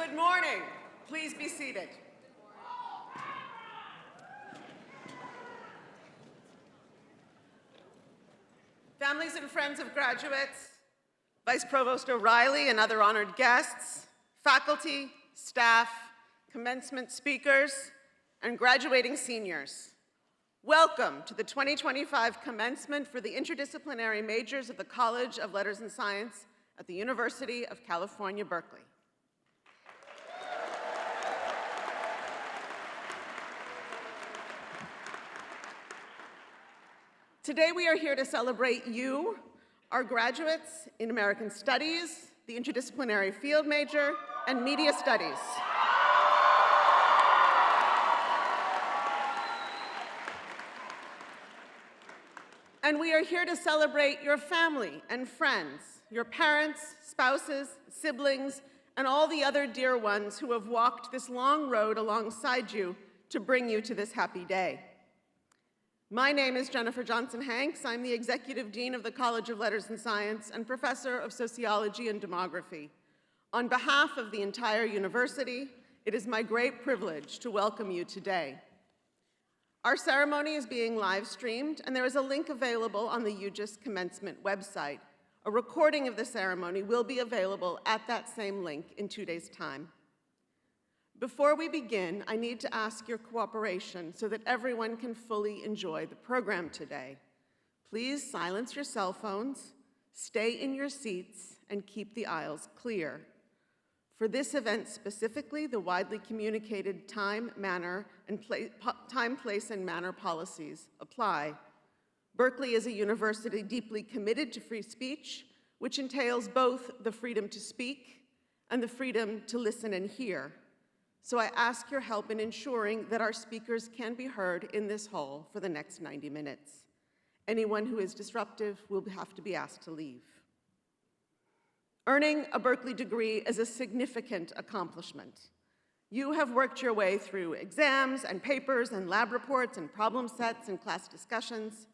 Good morning. Please be seated. Families and friends of graduates, Vice Provost O'Reilly and other honored guests, faculty, staff, commencement speakers, and graduating seniors. Welcome to the 2025 commencement for the interdisciplinary majors of the College of Letters and Science at the University of California, Berkeley. Today we are here to celebrate you, our graduates in American Studies, the interdisciplinary field major, and media studies. And we are here to celebrate your family and friends, your parents, spouses, siblings, and all the other dear ones who have walked this long road alongside you to bring you to this happy day. My name is Jennifer Johnson-Hanks. I'm the Executive Dean of the College of Letters and Science and Professor of Sociology and Demography. On behalf of the entire university, it is my great privilege to welcome you today. Our ceremony is being live streamed, and there is a link available on the UGIS Commencement website. A recording of the ceremony will be available at that same link in 2 days' time. Before we begin, I need to ask your cooperation so that everyone can fully enjoy the program today. Please silence your cell phones, stay in your seats, and keep the aisles clear. For this event specifically, the widely communicated time, place, and manner policies apply. Berkeley is a university deeply committed to free speech, which entails both the freedom to speak and the freedom to listen and hear. So I ask your help in ensuring that our speakers can be heard in this hall for the next 90 minutes. Anyone who is disruptive will have to be asked to leave. Earning a Berkeley degree is a significant accomplishment. You have worked your way through exams and papers and lab reports and problem sets and class discussions.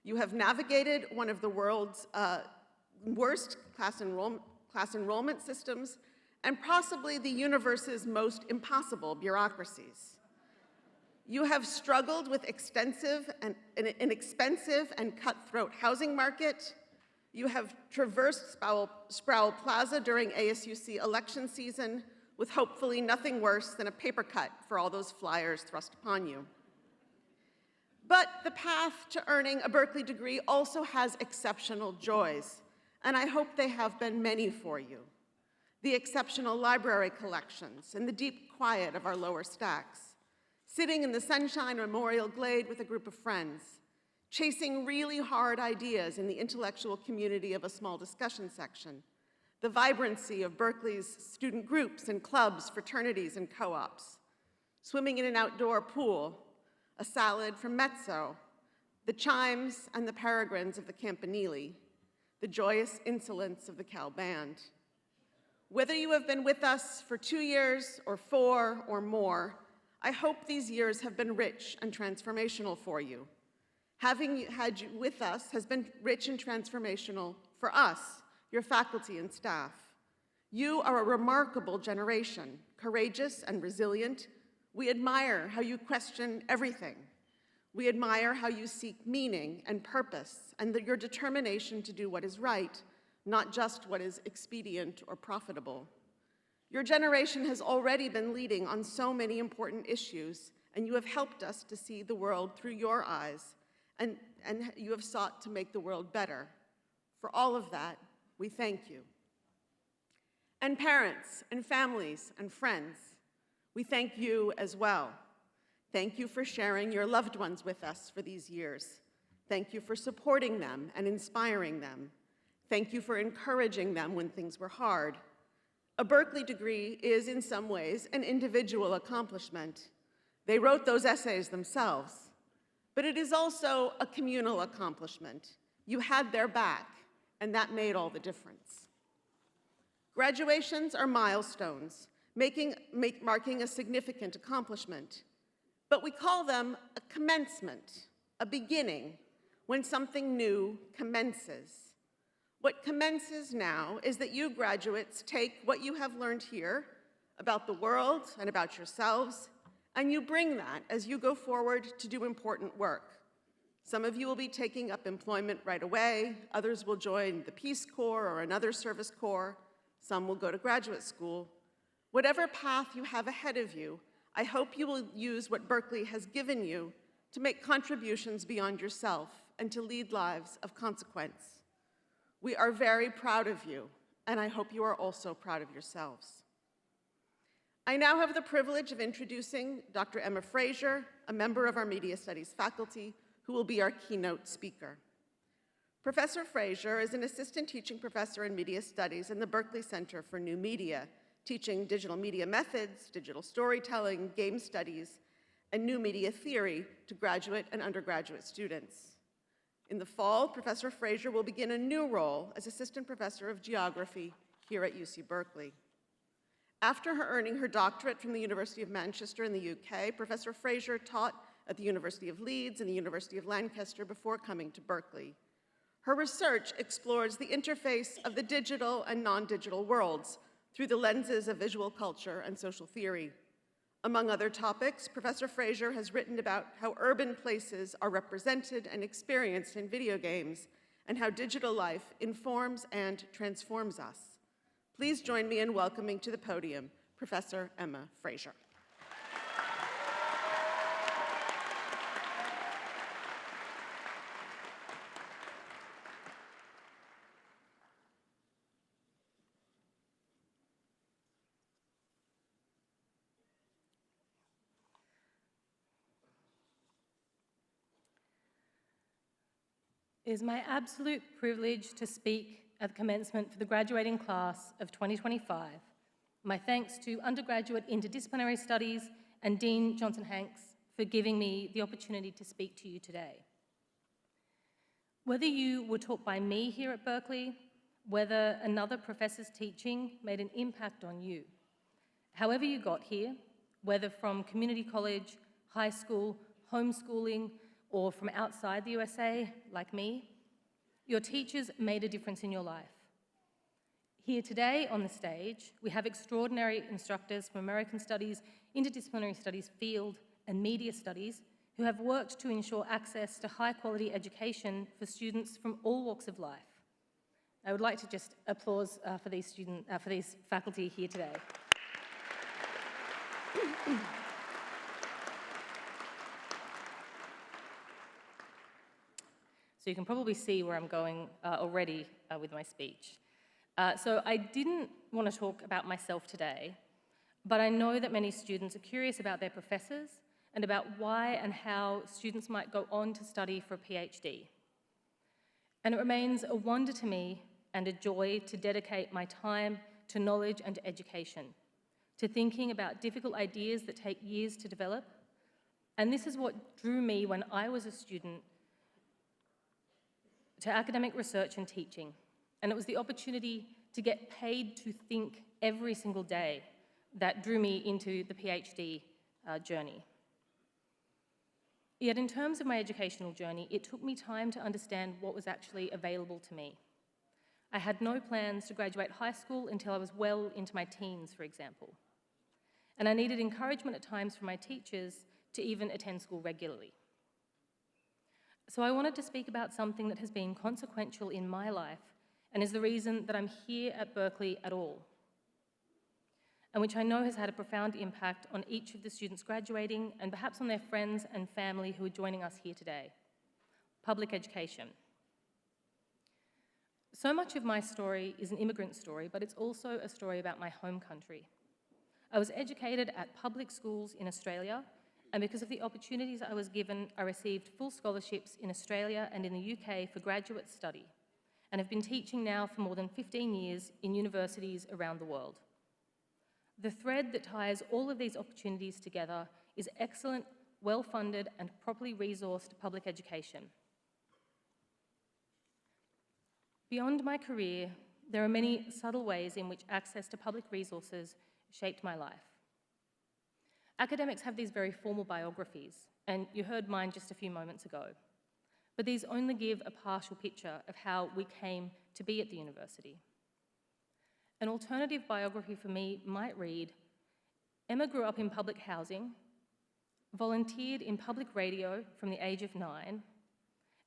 You have navigated one of the world's worst class enrollment systems and possibly the universe's most impossible bureaucracies. You have struggled with an expensive and cutthroat housing market. You have traversed Sproul Plaza during ASUC election season with hopefully nothing worse than a paper cut for all those flyers thrust upon you. But the path to earning a Berkeley degree also has exceptional joys, and I hope they have been many for you. The exceptional library collections and the deep quiet of our lower stacks, sitting in the Sunshine Memorial Glade with a group of friends, chasing really hard ideas in the intellectual community of a small discussion section, the vibrancy of Berkeley's student groups and clubs, fraternities, and co-ops, swimming in an outdoor pool, a salad from Mezzo, the chimes and the peregrines of the Campanile, the joyous insolence of the Cal Band. Whether you have been with us for 2 years or 4 or more, I hope these years have been rich and transformational for you. Having had you with us has been rich and transformational for us, your faculty and staff. You are a remarkable generation, courageous and resilient. We admire how you question everything. We admire how you seek meaning and purpose and your determination to do what is right, not just what is expedient or profitable. Your generation has already been leading on so many important issues, and you have helped us to see the world through your eyes, and you have sought to make the world better. For all of that, we thank you. And parents and families and friends, we thank you as well. Thank you for sharing your loved ones with us for these years. Thank you for supporting them and inspiring them. Thank you for encouraging them when things were hard. A Berkeley degree is, in some ways, an individual accomplishment. They wrote those essays themselves. But it is also a communal accomplishment. You had their back, and that made all the difference. Graduations are milestones, marking a significant accomplishment. But we call them a commencement, a beginning, when something new commences. What commences now is that you graduates take what you have learned here, about the world and about yourselves, and you bring that as you go forward to do important work. Some of you will be taking up employment right away, others will join the Peace Corps or another service corps, some will go to graduate school. Whatever path you have ahead of you, I hope you will use what Berkeley has given you to make contributions beyond yourself and to lead lives of consequence. We are very proud of you, and I hope you are also proud of yourselves. I now have the privilege of introducing Dr. Emma Fraser, a member of our Media Studies faculty, who will be our keynote speaker. Professor Fraser is an assistant teaching professor in media studies in the Berkeley Center for New Media, teaching digital media methods, digital storytelling, game studies, and new media theory to graduate and undergraduate students. In the fall, Professor Fraser will begin a new role as assistant professor of geography here at UC Berkeley. After earning her doctorate from the University of Manchester in the UK, Professor Fraser taught at the University of Leeds and the University of Lancaster before coming to Berkeley. Her research explores the interface of the digital and non-digital worlds through the lenses of visual culture and social theory. Among other topics, Professor Fraser has written about how urban places are represented and experienced in video games and how digital life informs and transforms us. Please join me in welcoming to the podium Professor Emma Fraser. It is my absolute privilege to speak at the commencement for the graduating class of 2025. My thanks to undergraduate interdisciplinary studies and Dean Johnson Hanks for giving me the opportunity to speak to you today. Whether you were taught by me here at Berkeley, whether another professor's teaching made an impact on you, however you got here, whether from community college, high school, homeschooling, or from outside the USA, like me, your teachers made a difference in your life. Here today on the stage, we have extraordinary instructors from American Studies, Interdisciplinary Studies field, and Media Studies who have worked to ensure access to high-quality education for students from all walks of life. I would like to just applause for these faculty here today. So you can probably see where I'm going already with my speech. So I didn't want to talk about myself today, but I know that many students are curious about their professors and about why and how students might go on to study for a PhD. And it remains a wonder to me and a joy to dedicate my time to knowledge and to education, to thinking about difficult ideas that take years to develop. And this is what drew me when I was a student to academic research and teaching. And it was the opportunity to get paid to think every single day that drew me into the PhD journey. Yet in terms of my educational journey, it took me time to understand what was actually available to me. I had no plans to graduate high school until I was well into my teens, for example. And I needed encouragement at times from my teachers to even attend school regularly. So I wanted to speak about something that has been consequential in my life and is the reason that I'm here at Berkeley at all, and which I know has had a profound impact on each of the students graduating and perhaps on their friends and family who are joining us here today: public education. So much of my story is an immigrant story, but it's also a story about my home country. I was educated at public schools in Australia, and because of the opportunities I was given, I received full scholarships in Australia and in the UK for graduate study, and have been teaching now for more than 15 years in universities around the world. The thread that ties all of these opportunities together is excellent, well-funded, and properly resourced public education. Beyond my career, there are many subtle ways in which access to public resources shaped my life. Academics have these very formal biographies, and you heard mine just a few moments ago. But these only give a partial picture of how we came to be at the university. An alternative biography for me might read, Emma grew up in public housing, volunteered in public radio from the age of 9,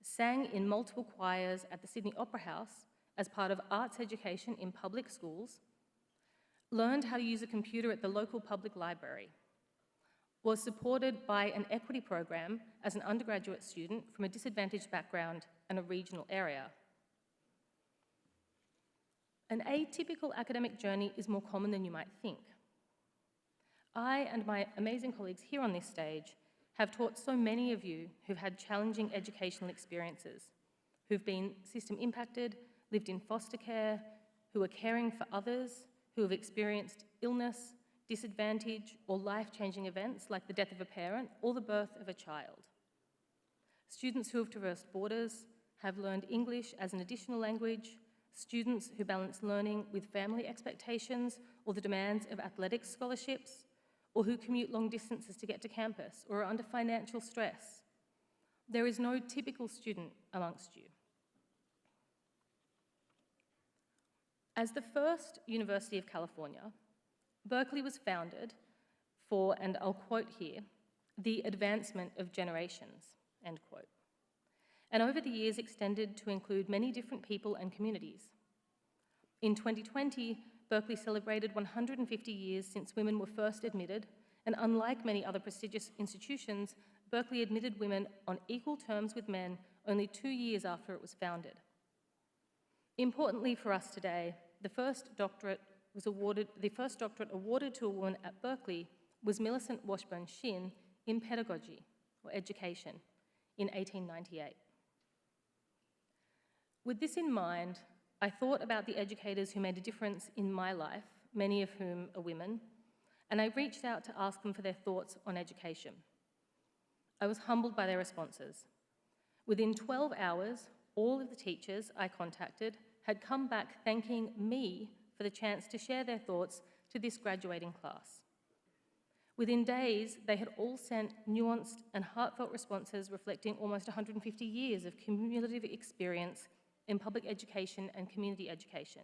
sang in multiple choirs at the Sydney Opera House as part of arts education in public schools, learned how to use a computer at the local public library, was supported by an equity program as an undergraduate student from a disadvantaged background and a regional area. An atypical academic journey is more common than you might think. I and my amazing colleagues here on this stage have taught so many of you who've had challenging educational experiences, who've been system impacted, lived in foster care, who are caring for others, who have experienced illness, disadvantage, or life-changing events like the death of a parent or the birth of a child. Students who have traversed borders, have learned English as an additional language, students who balance learning with family expectations or the demands of athletics scholarships, or who commute long distances to get to campus or are under financial stress. There is no typical student amongst you. As the first University of California, Berkeley was founded for, and I'll quote here, the advancement of generations, end quote. And over the years extended to include many different people and communities. In 2020, Berkeley celebrated 150 years since women were first admitted, and unlike many other prestigious institutions, Berkeley admitted women on equal terms with men only 2 years after it was founded. Importantly for us today, the first doctorate awarded to a woman at Berkeley was Millicent Washburn-Shinn in pedagogy, or education, in 1898. With this in mind, I thought about the educators who made a difference in my life, many of whom are women, and I reached out to ask them for their thoughts on education. I was humbled by their responses. Within 12 hours, all of the teachers I contacted had come back thanking me for the chance to share their thoughts to this graduating class. Within days, they had all sent nuanced and heartfelt responses reflecting almost 150 years of cumulative experience in public education and community education.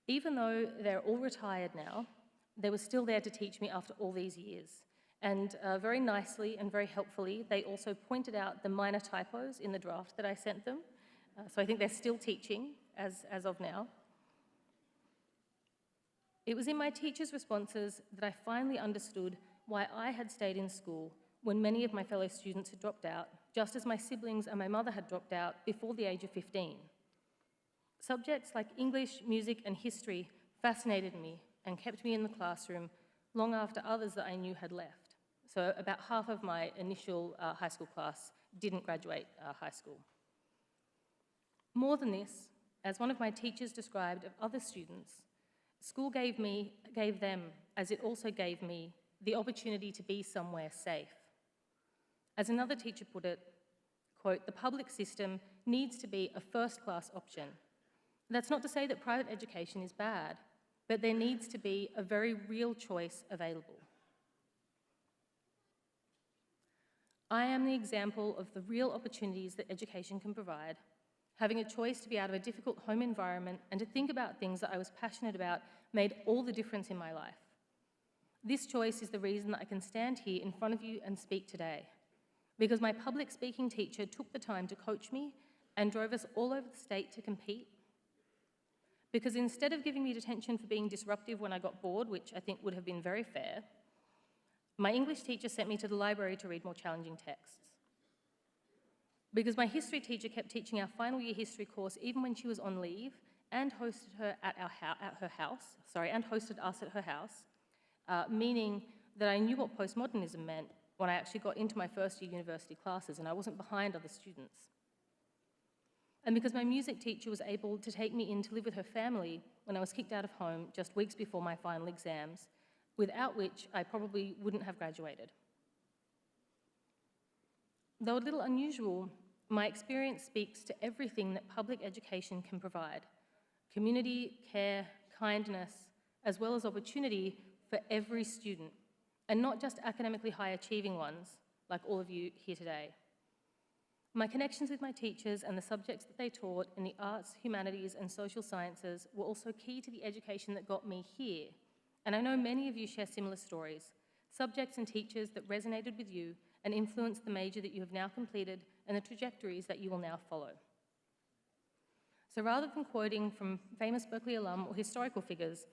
Even though they're all retired now, they were still there to teach me after all these years. And very nicely and very helpfully, they also pointed out the minor typos in the draft that I sent them. So I think they're still teaching as of now. It was in my teachers' responses that I finally understood why I had stayed in school when many of my fellow students had dropped out, just as my siblings and my mother had dropped out before the age of 15. Subjects like English, music, and history fascinated me and kept me in the classroom long after others that I knew had left. So about half of my initial high school class didn't graduate high school. More than this, as one of my teachers described of other students, school gave them, as it also gave me, the opportunity to be somewhere safe. As another teacher put it, quote, "The public system needs to be a first-class option. That's not to say that private education is bad, but there needs to be a very real choice available." I am the example of the real opportunities that education can provide. Having a choice to be out of a difficult home environment and to think about things that I was passionate about made all the difference in my life. This choice is the reason that I can stand here in front of you and speak today, because my public speaking teacher took the time to coach me and drove us all over the state to compete. Because instead of giving me detention for being disruptive when I got bored, which I think would have been very fair, my English teacher sent me to the library to read more challenging texts. Because my history teacher kept teaching our final year history course even when she was on leave and hosted her at her house, and hosted us at her house, meaning that I knew what postmodernism meant when I actually got into my first year university classes and I wasn't behind other students. And because my music teacher was able to take me in to live with her family when I was kicked out of home just weeks before my final exams, without which I probably wouldn't have graduated. Though a little unusual, my experience speaks to everything that public education can provide: community, care, kindness, as well as opportunity for every student, and not just academically high-achieving ones, like all of you here today. My connections with my teachers and the subjects that they taught in the arts, humanities, and social sciences were also key to the education that got me here, And I know many of you share similar stories, subjects and teachers that resonated with you and influenced the major that you have now completed and the trajectories that you will now follow. So rather than quoting from famous Berkeley alum or historical figures,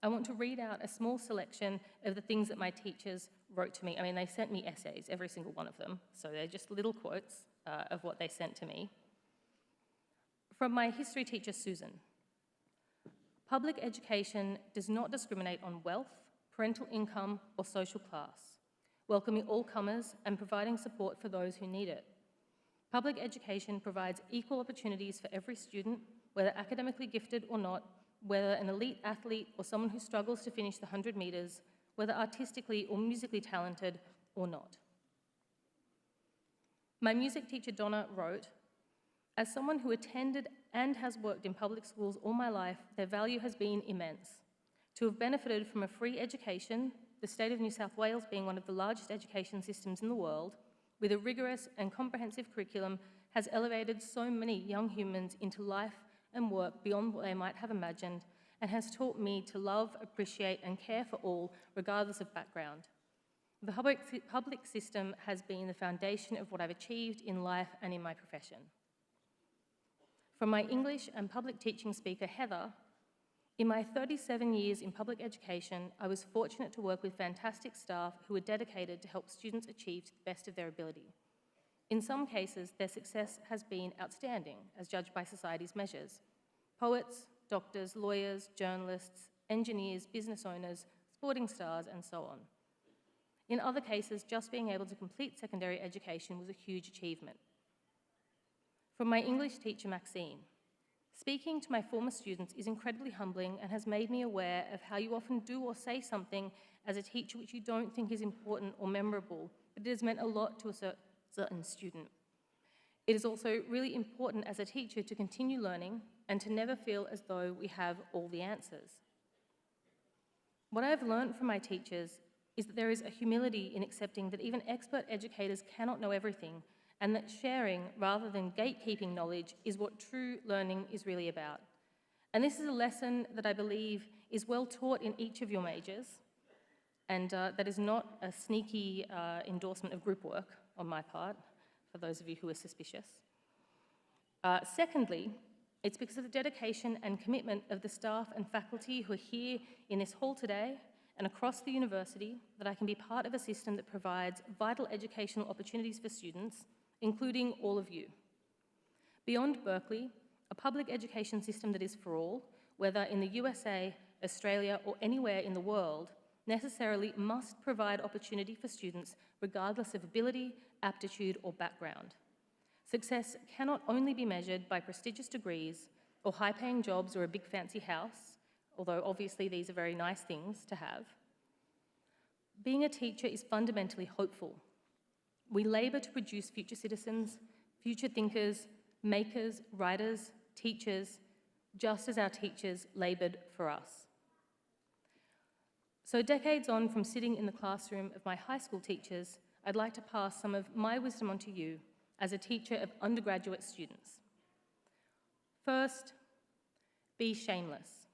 I want to read out a small selection of the things that my teachers wrote to me. I mean, they sent me essays, every single one of them, so they're just little quotes of what they sent to me. From my history teacher, Susan. Public education does not discriminate on wealth, parental income, or social class, welcoming all comers and providing support for those who need it. Public education provides equal opportunities for every student, whether academically gifted or not, whether an elite athlete or someone who struggles to finish the 100 metres, whether artistically or musically talented or not. My music teacher, Donna, wrote, "As someone who attended and has worked in public schools all my life, their value has been immense. To have benefited from a free education, the state of New South Wales being one of the largest education systems in the world, with a rigorous and comprehensive curriculum, has elevated so many young humans into life and work beyond what they might have imagined, and has taught me to love, appreciate, and care for all, regardless of background. The public system has been the foundation of what I've achieved in life and in my profession." From my English and public teaching speaker, Heather, "In my 37 years in public education, I was fortunate to work with fantastic staff who were dedicated to help students achieve to the best of their ability. In some cases, their success has been outstanding, as judged by society's measures. Poets, doctors, lawyers, journalists, engineers, business owners, sporting stars, and so on. In other cases, just being able to complete secondary education was a huge achievement." From my English teacher, Maxine, "Speaking to my former students is incredibly humbling and has made me aware of how you often do or say something as a teacher which you don't think is important or memorable, but it has meant a lot to a certain student. It is also really important as a teacher to continue learning and to never feel as though we have all the answers. What I have learned from my teachers is that there is a humility in accepting that even expert educators cannot know everything, and that sharing rather than gatekeeping knowledge is what true learning is really about. And this is a lesson that I believe is well taught in each of your majors, and that is not a sneaky endorsement of group work on my part, for those of you who are suspicious. Secondly, it's because of the dedication and commitment of the staff and faculty who are here in this hall today and across the university that I can be part of a system that provides vital educational opportunities for students, including all of you. Beyond Berkeley, a public education system that is for all, whether in the USA, Australia, or anywhere in the world, necessarily must provide opportunity for students regardless of ability, aptitude, or background. Success cannot only be measured by prestigious degrees or high-paying jobs or a big fancy house, although obviously these are very nice things to have. Being a teacher is fundamentally hopeful. We labour to produce future citizens, future thinkers, makers, writers, teachers, just as our teachers laboured for us. So decades on from sitting in the classroom of my high school teachers, I'd like to pass some of my wisdom on to you as a teacher of undergraduate students. First, be shameless,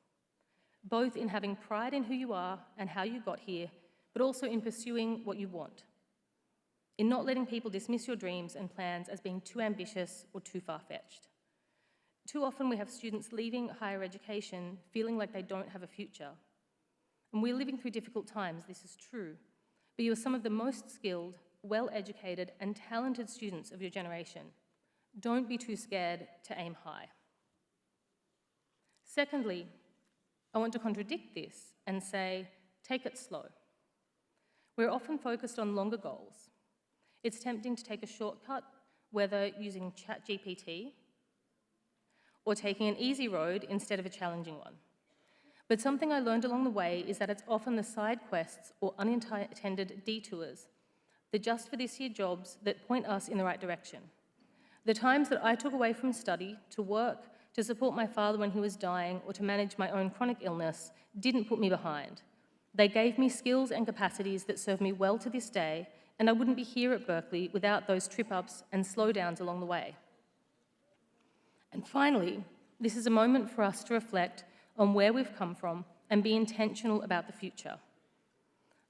both in having pride in who you are and how you got here, but also in pursuing what you want, in not letting people dismiss your dreams and plans as being too ambitious or too far-fetched. Too often we have students leaving higher education feeling like they don't have a future. And we're living through difficult times, this is true, but you are some of the most skilled, well-educated, and talented students of your generation. Don't be too scared to aim high. Secondly, I want to contradict this and say, take it slow. We're often focused on longer goals. It's tempting to take a shortcut, whether using ChatGPT or taking an easy road instead of a challenging one. But something I learned along the way is that it's often the side quests or unintended detours, the just for this year jobs that point us in the right direction. The times that I took away from study to work, to support my father when he was dying, or to manage my own chronic illness didn't put me behind. They gave me skills and capacities that serve me well to this day, and I wouldn't be here at Berkeley without those trip-ups and slowdowns along the way. And finally, this is a moment for us to reflect on where we've come from and be intentional about the future.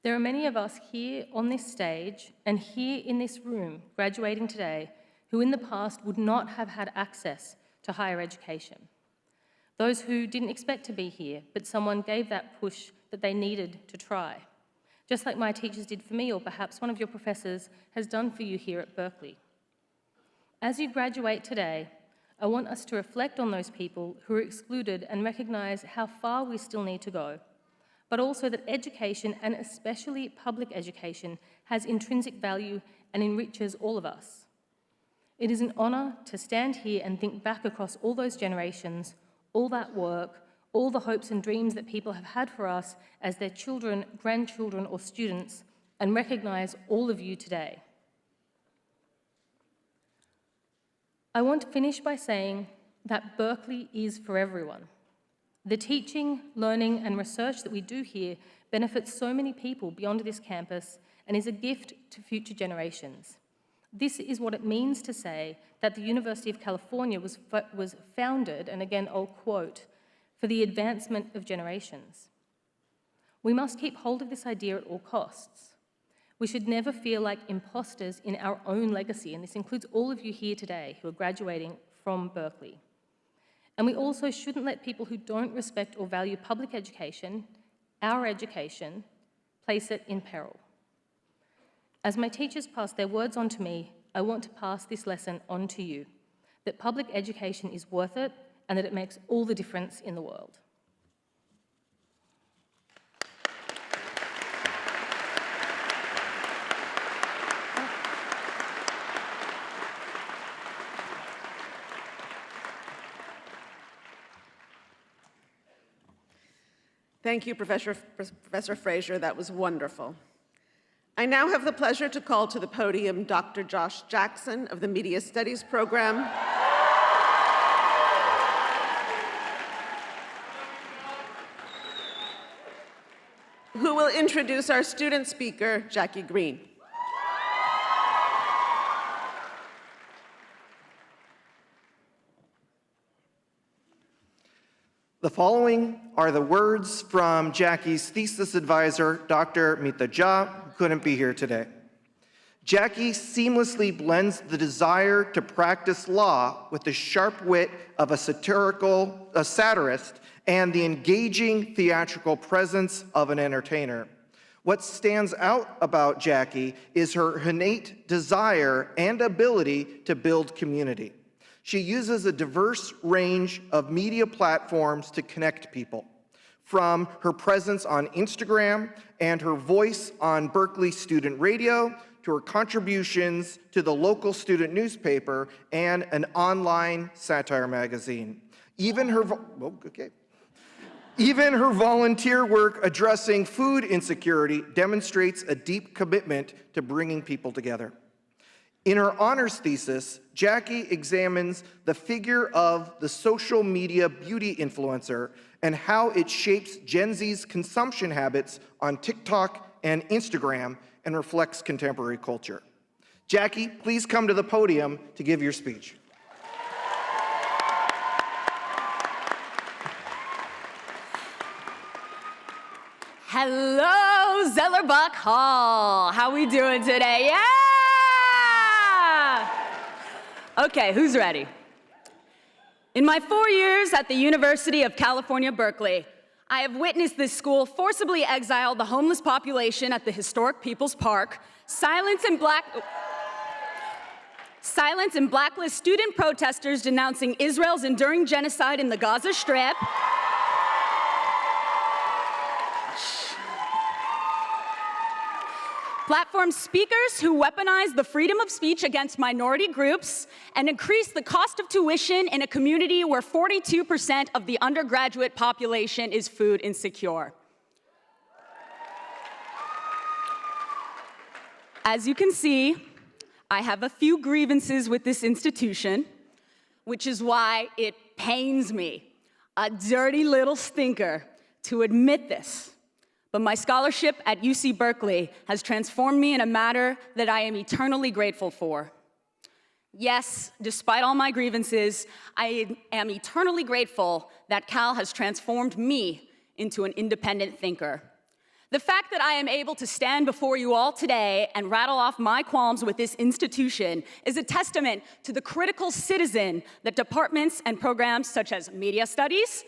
There are many of us here on this stage and here in this room graduating today who in the past would not have had access to higher education. Those who didn't expect to be here, but someone gave that push that they needed to try. Just like my teachers did for me, or perhaps one of your professors has done for you here at Berkeley. As you graduate today, I want us to reflect on those people who are excluded and recognize how far we still need to go, but also that education, and especially public education, has intrinsic value and enriches all of us. It is an honor to stand here and think back across all those generations, all that work, all the hopes and dreams that people have had for us as their children, grandchildren, or students, and recognize all of you today. I want to finish by saying that Berkeley is for everyone. The teaching, learning, and research that we do here benefits so many people beyond this campus and is a gift to future generations. This is what it means to say that the University of California was founded, and again I'll quote, for the advancement of generations. We must keep hold of this idea at all costs. We should never feel like imposters in our own legacy, and this includes all of you here today who are graduating from Berkeley. And we also shouldn't let people who don't respect or value public education, our education, place it in peril. As my teachers pass their words on to me, I want to pass this lesson on to you, that public education is worth it and that it makes all the difference in the world. Thank you, Professor Fraser. That was wonderful. I now have the pleasure to call to the podium Dr. Josh Jackson of the Media Studies program. Who will introduce our student speaker, Jackie Green. The following are the words from Jackie's thesis advisor, Dr. Mita Jha, who couldn't be here today. Jackie seamlessly blends the desire to practice law with the sharp wit of a satirist and the engaging theatrical presence of an entertainer. What stands out about Jackie is her innate desire and ability to build community. She uses a diverse range of media platforms to connect people, from her presence on Instagram and her voice on Berkeley Student Radio to her contributions to the local student newspaper and an online satire magazine. Even her volunteer work addressing food insecurity demonstrates a deep commitment to bringing people together. In her honors thesis, Jackie examines the figure of the social media beauty influencer and how it shapes Gen Z's consumption habits on TikTok and Instagram and reflects contemporary culture. Jackie, please come to the podium to give your speech. Hello, Zellerbach Hall. How we doing today? Yeah! Okay, who's ready? In my 4 years at the University of California, Berkeley, I have witnessed this school forcibly exile the homeless population at the historic People's Park, silence and blacklist student protesters denouncing Israel's enduring genocide in the Gaza Strip, platform speakers who weaponize the freedom of speech against minority groups and increase the cost of tuition in a community where 42% of the undergraduate population is food insecure. As you can see, I have a few grievances with this institution, which is why it pains me, a dirty little stinker, to admit this. But my scholarship at UC Berkeley has transformed me in a manner that I am eternally grateful for. Yes, despite all my grievances, I am eternally grateful that Cal has transformed me into an independent thinker. The fact that I am able to stand before you all today and rattle off my qualms with this institution is a testament to the critical citizen that departments and programs such as media studies,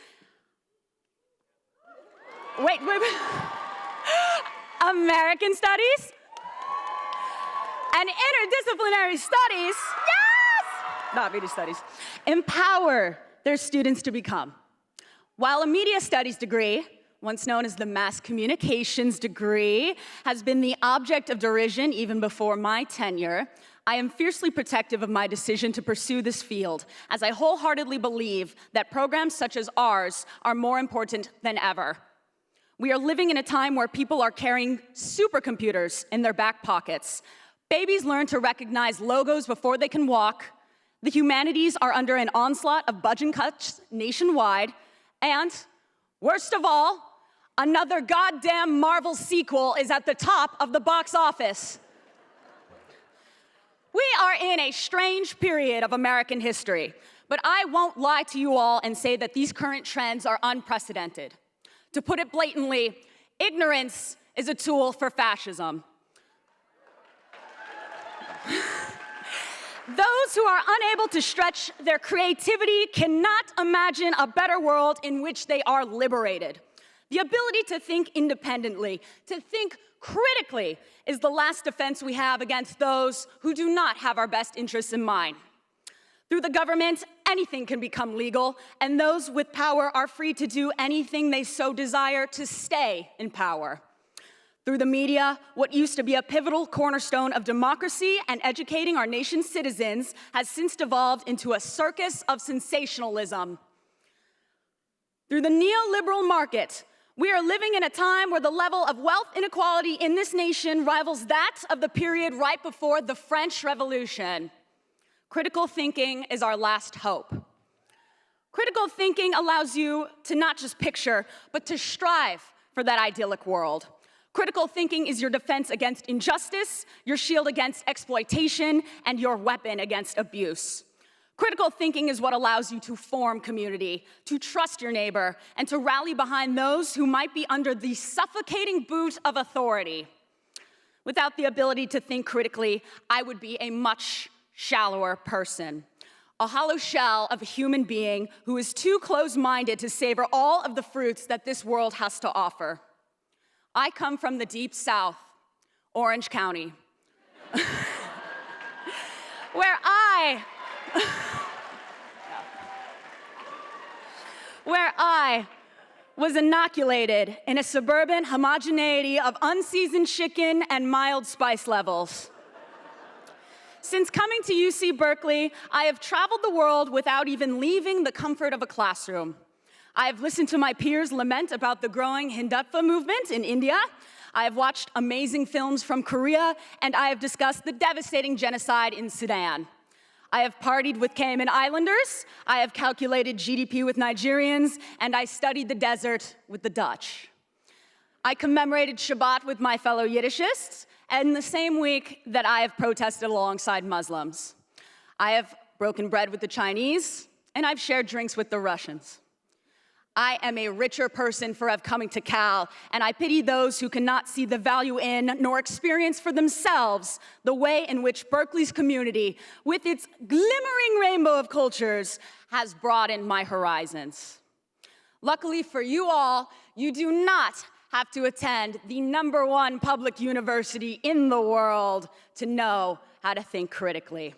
American studies, and interdisciplinary studies, yes, not media studies, empower their students to become. While a media studies degree, once known as the mass communications degree, has been the object of derision even before my tenure, I am fiercely protective of my decision to pursue this field, as I wholeheartedly believe that programs such as ours are more important than ever. We are living in a time where people are carrying supercomputers in their back pockets. Babies learn to recognize logos before they can walk. The humanities are under an onslaught of budget cuts nationwide. And, worst of all, another goddamn Marvel sequel is at the top of the box office. We are in a strange period of American history, but I won't lie to you all and say that these current trends are unprecedented. To put it blatantly, ignorance is a tool for fascism. Those who are unable to stretch their creativity cannot imagine a better world in which they are liberated. The ability to think independently, to think critically, is the last defense we have against those who do not have our best interests in mind. Through the government, anything can become legal, and those with power are free to do anything they so desire to stay in power. Through the media, what used to be a pivotal cornerstone of democracy and educating our nation's citizens has since devolved into a circus of sensationalism. Through the neoliberal market, we are living in a time where the level of wealth inequality in this nation rivals that of the period right before the French Revolution. Critical thinking is our last hope. Critical thinking allows you to not just picture, but to strive for that idyllic world. Critical thinking is your defense against injustice, your shield against exploitation, and your weapon against abuse. Critical thinking is what allows you to form community, to trust your neighbor, and to rally behind those who might be under the suffocating boot of authority. Without the ability to think critically, I would be a much shallower person, a hollow shell of a human being who is too close-minded to savor all of the fruits that this world has to offer. I come from the Deep South, Orange County, where I was inoculated in a suburban homogeneity of unseasoned chicken and mild spice levels. Since coming to UC Berkeley, I have traveled the world without even leaving the comfort of a classroom. I have listened to my peers lament about the growing Hindutva movement in India. I have watched amazing films from Korea, and I have discussed the devastating genocide in Sudan. I have partied with Cayman Islanders, I have calculated GDP with Nigerians, and I studied the desert with the Dutch. I commemorated Shabbat with my fellow Yiddishists, and the same week that I have protested alongside Muslims. I have broken bread with the Chinese, and I've shared drinks with the Russians. I am a richer person for coming to Cal, and I pity those who cannot see the value in nor experience for themselves the way in which Berkeley's community, with its glimmering rainbow of cultures, has broadened my horizons. Luckily for you all, you do not have to attend the #1 public university in the world to know how to think critically.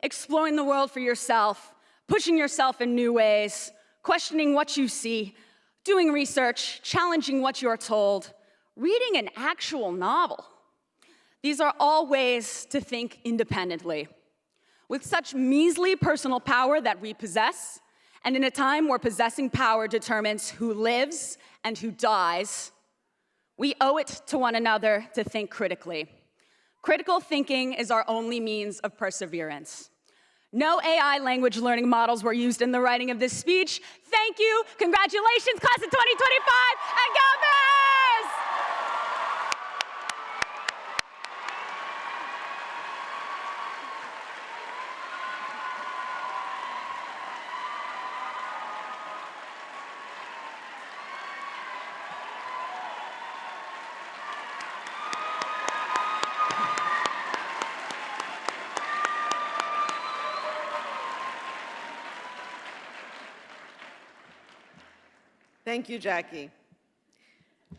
Exploring the world for yourself, pushing yourself in new ways, questioning what you see, doing research, challenging what you're told, reading an actual novel. These are all ways to think independently. With such measly personal power that we possess, and in a time where possessing power determines who lives and who dies, we owe it to one another to think critically. Critical thinking is our only means of perseverance. No AI language learning models were used in the writing of this speech. Thank you, congratulations, class of 2025, and go Bears! Thank you, Jackie.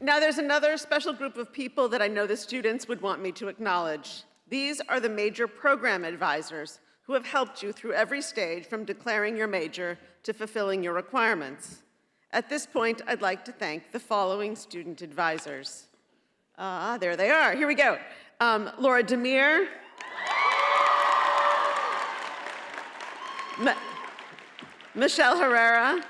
Now there's another special group of people that I know the students would want me to acknowledge. These are the major program advisors who have helped you through every stage from declaring your major to fulfilling your requirements. At this point, I'd like to thank the following student advisors. There they are. Here we go. Laura Demir, Michelle Herrera,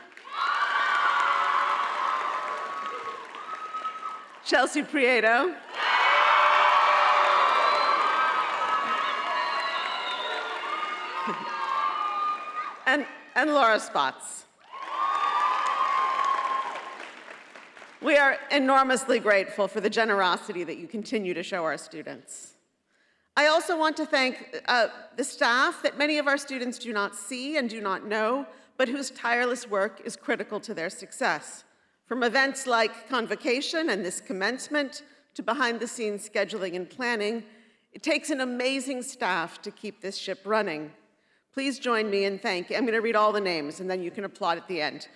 Chelsea Prieto, and Laura Spotts. We are enormously grateful for the generosity that you continue to show our students. I also want to thank the staff that many of our students do not see and do not know, but whose tireless work is critical to their success. From events like Convocation and this commencement to behind-the-scenes scheduling and planning, it takes an amazing staff to keep this ship running. Please join me in thanking, I'm going to read all the names and then you can applaud at the end.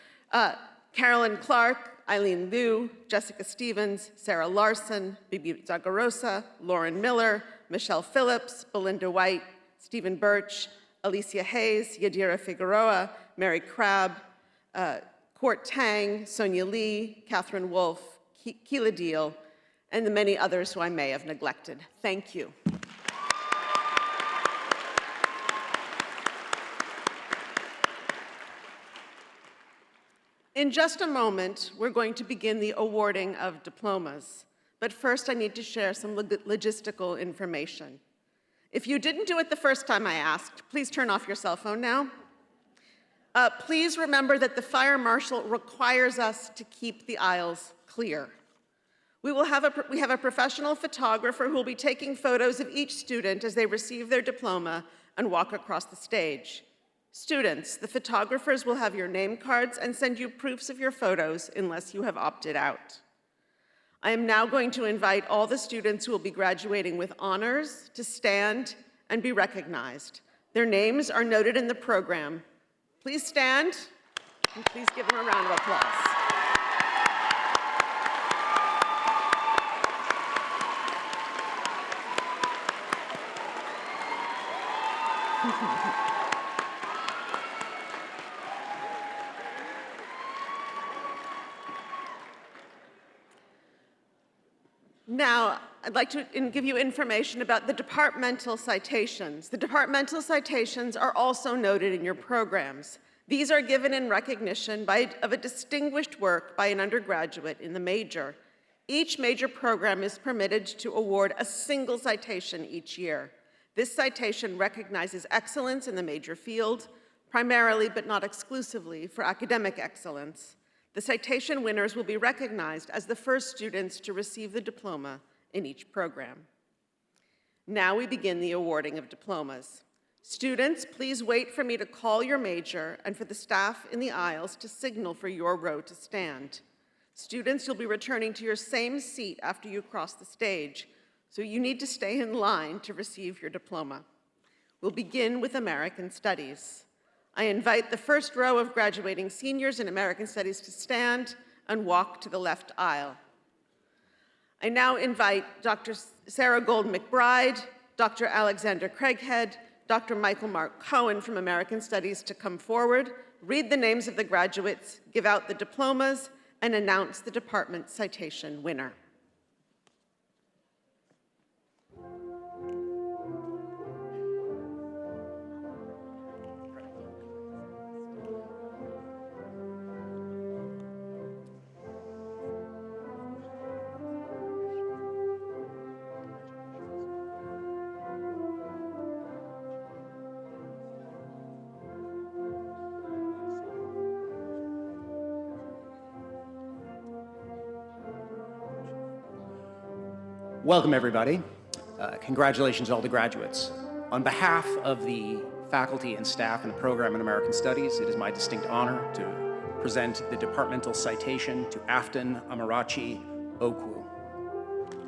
Carolyn Clark, Eileen Liu, Jessica Stevens, Sarah Larson, Bibi Zagarosa, Lauren Miller, Michelle Phillips, Belinda White, Stephen Birch, Alicia Hayes, Yadira Figueroa, Mary Crabb, Court Tang, Sonia Lee, Catherine Wolfe, Keela Deal, and the many others who I may have neglected. Thank you. In just a moment, we're going to begin the awarding of diplomas. But first, I need to share some logistical information. If you didn't do it the first time I asked, please turn off your cell phone now. Please remember that the fire marshal requires us to keep the aisles clear. We have a professional photographer who will be taking photos of each student as they receive their diploma and walk across the stage. Students, the photographers will have your name cards and send you proofs of your photos unless you have opted out. I am now going to invite all the students who will be graduating with honors to stand and be recognized. Their names are noted in the program. Please stand, and please give them a round of applause. Now, I'd like to give you information about the departmental citations. The departmental citations are also noted in your programs. These are given in recognition of a distinguished work by an undergraduate in the major. Each major program is permitted to award a single citation each year. This citation recognizes excellence in the major field, primarily but not exclusively for academic excellence. The citation winners will be recognized as the first students to receive the diploma in each program. Now we begin the awarding of diplomas. Students, please wait for me to call your major and for the staff in the aisles to signal for your row to stand. Students, you'll be returning to your same seat after you cross the stage, so you need to stay in line to receive your diploma. We'll begin with American Studies. I invite the first row of graduating seniors in American Studies to stand and walk to the left aisle. I now invite Dr. Sarah Gold McBride, Dr. Alexander Craighead, Dr. Michael Mark Cohen from American Studies to come forward, read the names of the graduates, give out the diplomas, and announce the department citation winner. Welcome, everybody. Congratulations to all the graduates. On behalf of the faculty and staff in the program in American Studies, it is my distinct honor to present the departmental citation to Afton Amarachi Okwu.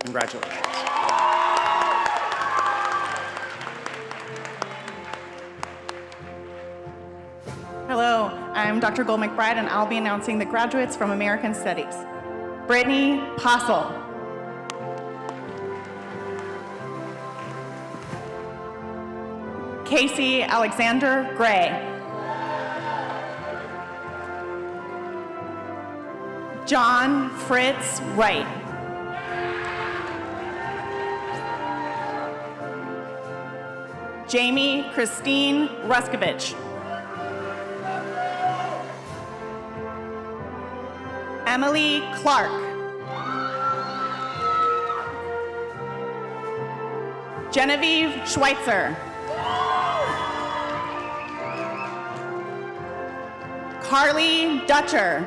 Congratulations. Hello, I'm I'm Dr. Gold McBride, and I'll be announcing the graduates from American Studies. Brittany Possel. Casey Alexander Gray. John Fritz Wright. Jamie Christine Ruskovich. Emily Clark. Genevieve Schweitzer. Carly Dutcher.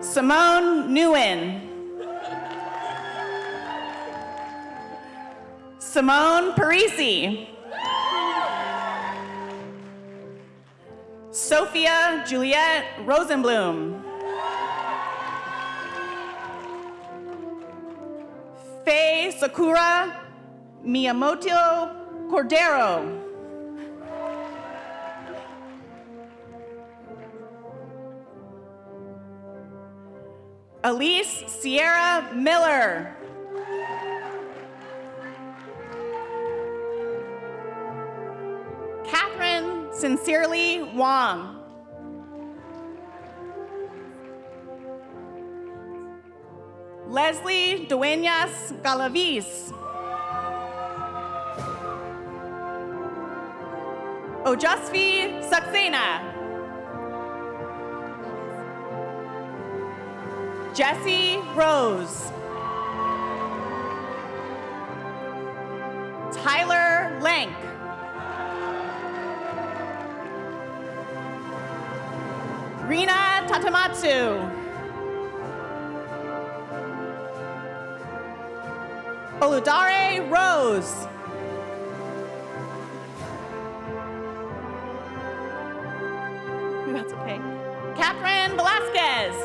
Simone Nguyen. Simone Parisi. Sophia Juliette Rosenblum. Faye Sakura Miyamoto Cordero. Elise Sierra Miller. Catherine Sincerely Wong. Leslie Dueñas Galavis. Ojasvi Saxena. Jessie Rose. Tyler Lank. Rina Tatamatsu. Oludare Rose. That's okay. Catherine Velasquez.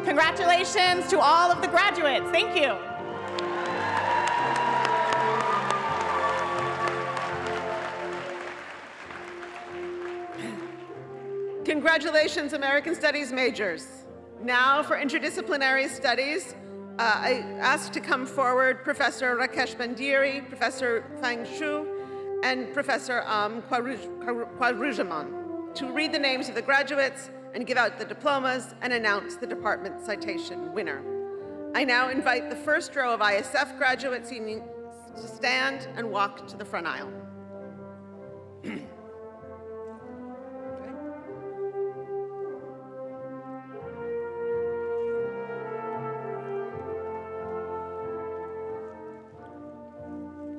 Congratulations to all of the graduates. Thank you. Congratulations, American Studies majors. Now for interdisciplinary studies, I ask to come forward Professor Rakesh Bandiri, Professor Fang Shu, and Professor Kwarujaman to read the names of the graduates and give out the diplomas and announce the department citation winner. I now invite the first row of ISF graduates to stand and walk to the front aisle.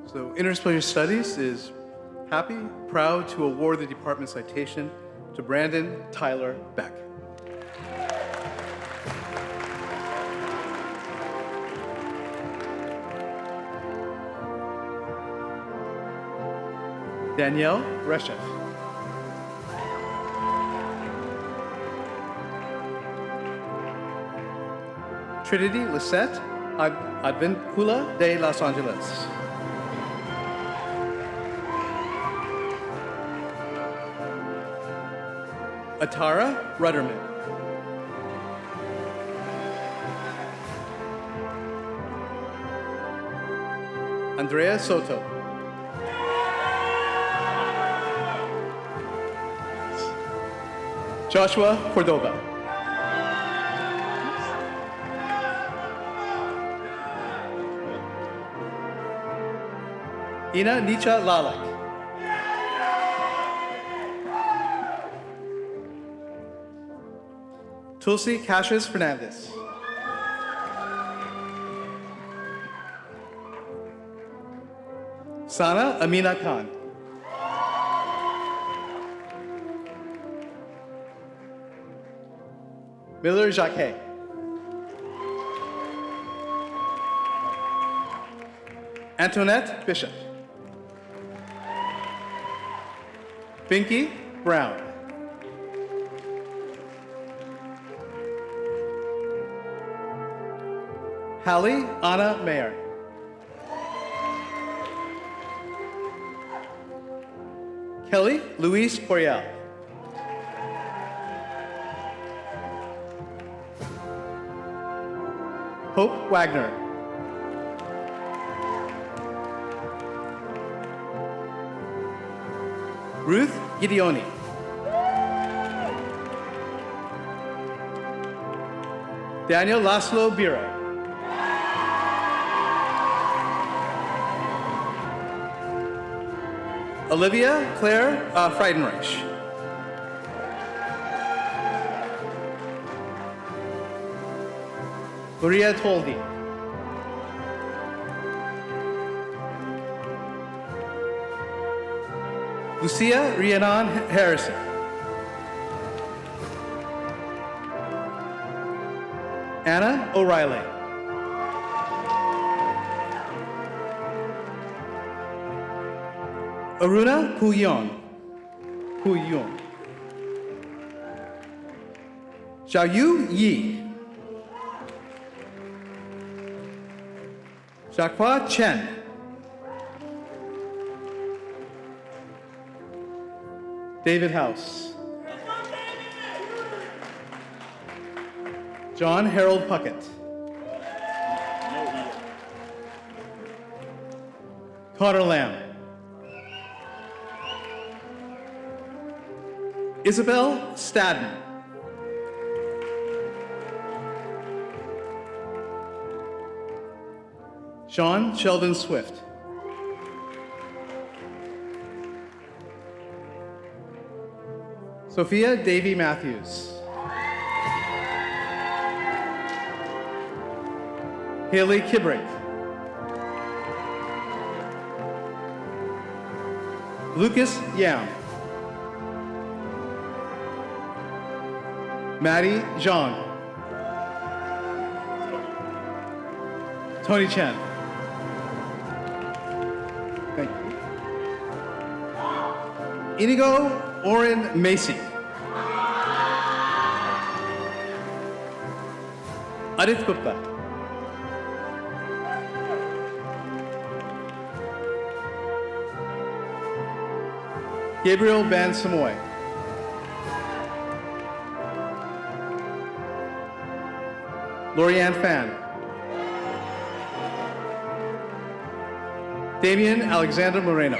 So Interdisciplinary Studies is happy, proud to award the department citation to Brandon Tyler Beck. Danielle Resheff. Trinity Lisette Advincula de Los Angeles. Atara Rudderman. Andrea Soto. Joshua Cordova. Ina Nicha Lalak. Tulsi Cassius Fernandez. Sana Amina Khan. Miller Jacquet. Antoinette Bishop. Binky Brown. Hallie Anna Mayer. Kelly Louise Coriel. Hope Wagner. Ruth Gideoni. Daniel Laszlo Bira. Olivia Claire Friedenreich. Maria Toldi. Lucia Rhiannon Harrison. Anna O'Reilly. Aruna Puyon. Xiaoyu Yi. Xiaohua Chen. David House. John Harold Puckett. Connor Lamb. Isabel Stadden. Sean Sheldon Swift. Sophia Davy Matthews. Haley Kibrick. Lucas Yam. Maddie Zhang. Tony Chen. Thank you. Inigo Oren Macy. Adit Gupta. Gabriel Van Samoy. Lorianne Fan. Damian Alexander Moreno.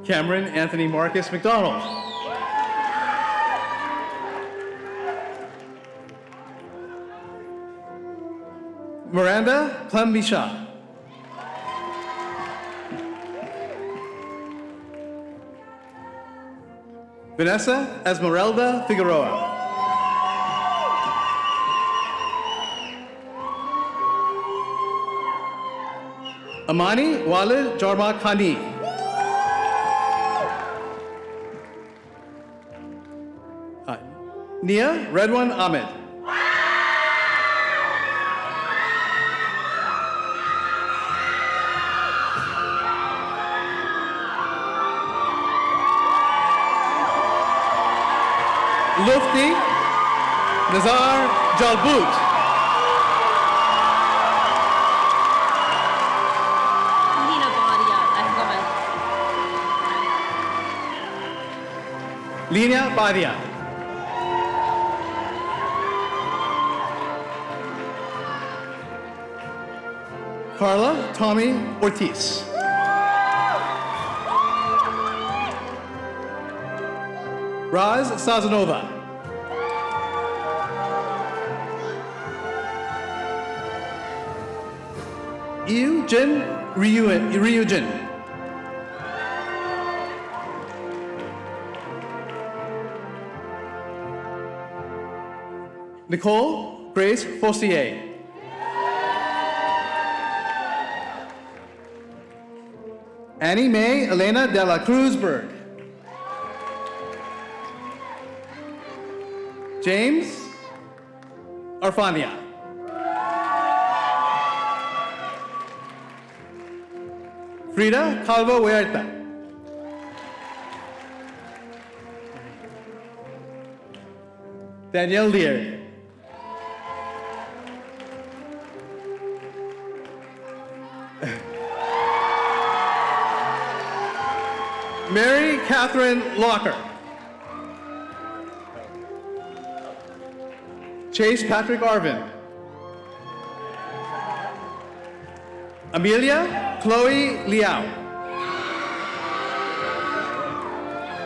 Cameron Anthony Marcus McDonald. Miranda Clembisha. Vanessa Esmeralda Figueroa. Amani Walid Jarma Khani. Nia Redwan Ahmed. Lufti Nazar Jalboot. Lina Badia, Lina Badia. Carla Tommy Ortiz. Raz Sazanova. Jin Ryujin. Nicole Grace Fossier. Annie Mae Elena de la Cruzberg. James Arfania. Frida Calvo Huerta. Danielle Lear. Mary Catherine Locker. Chase Patrick Arvin. Amelia Chloe Liao.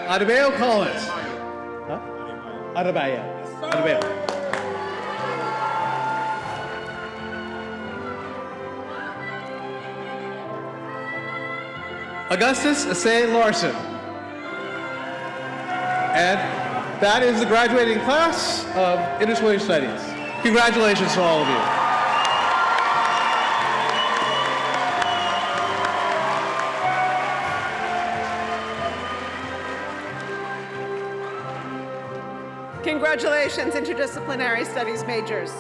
Adebayo Collins. Huh? Adebayo. Adebayo. Augustus Assay Larson. And that is the graduating class of Interdisciplinary Studies. Congratulations to all of you. Congratulations, Interdisciplinary Studies majors.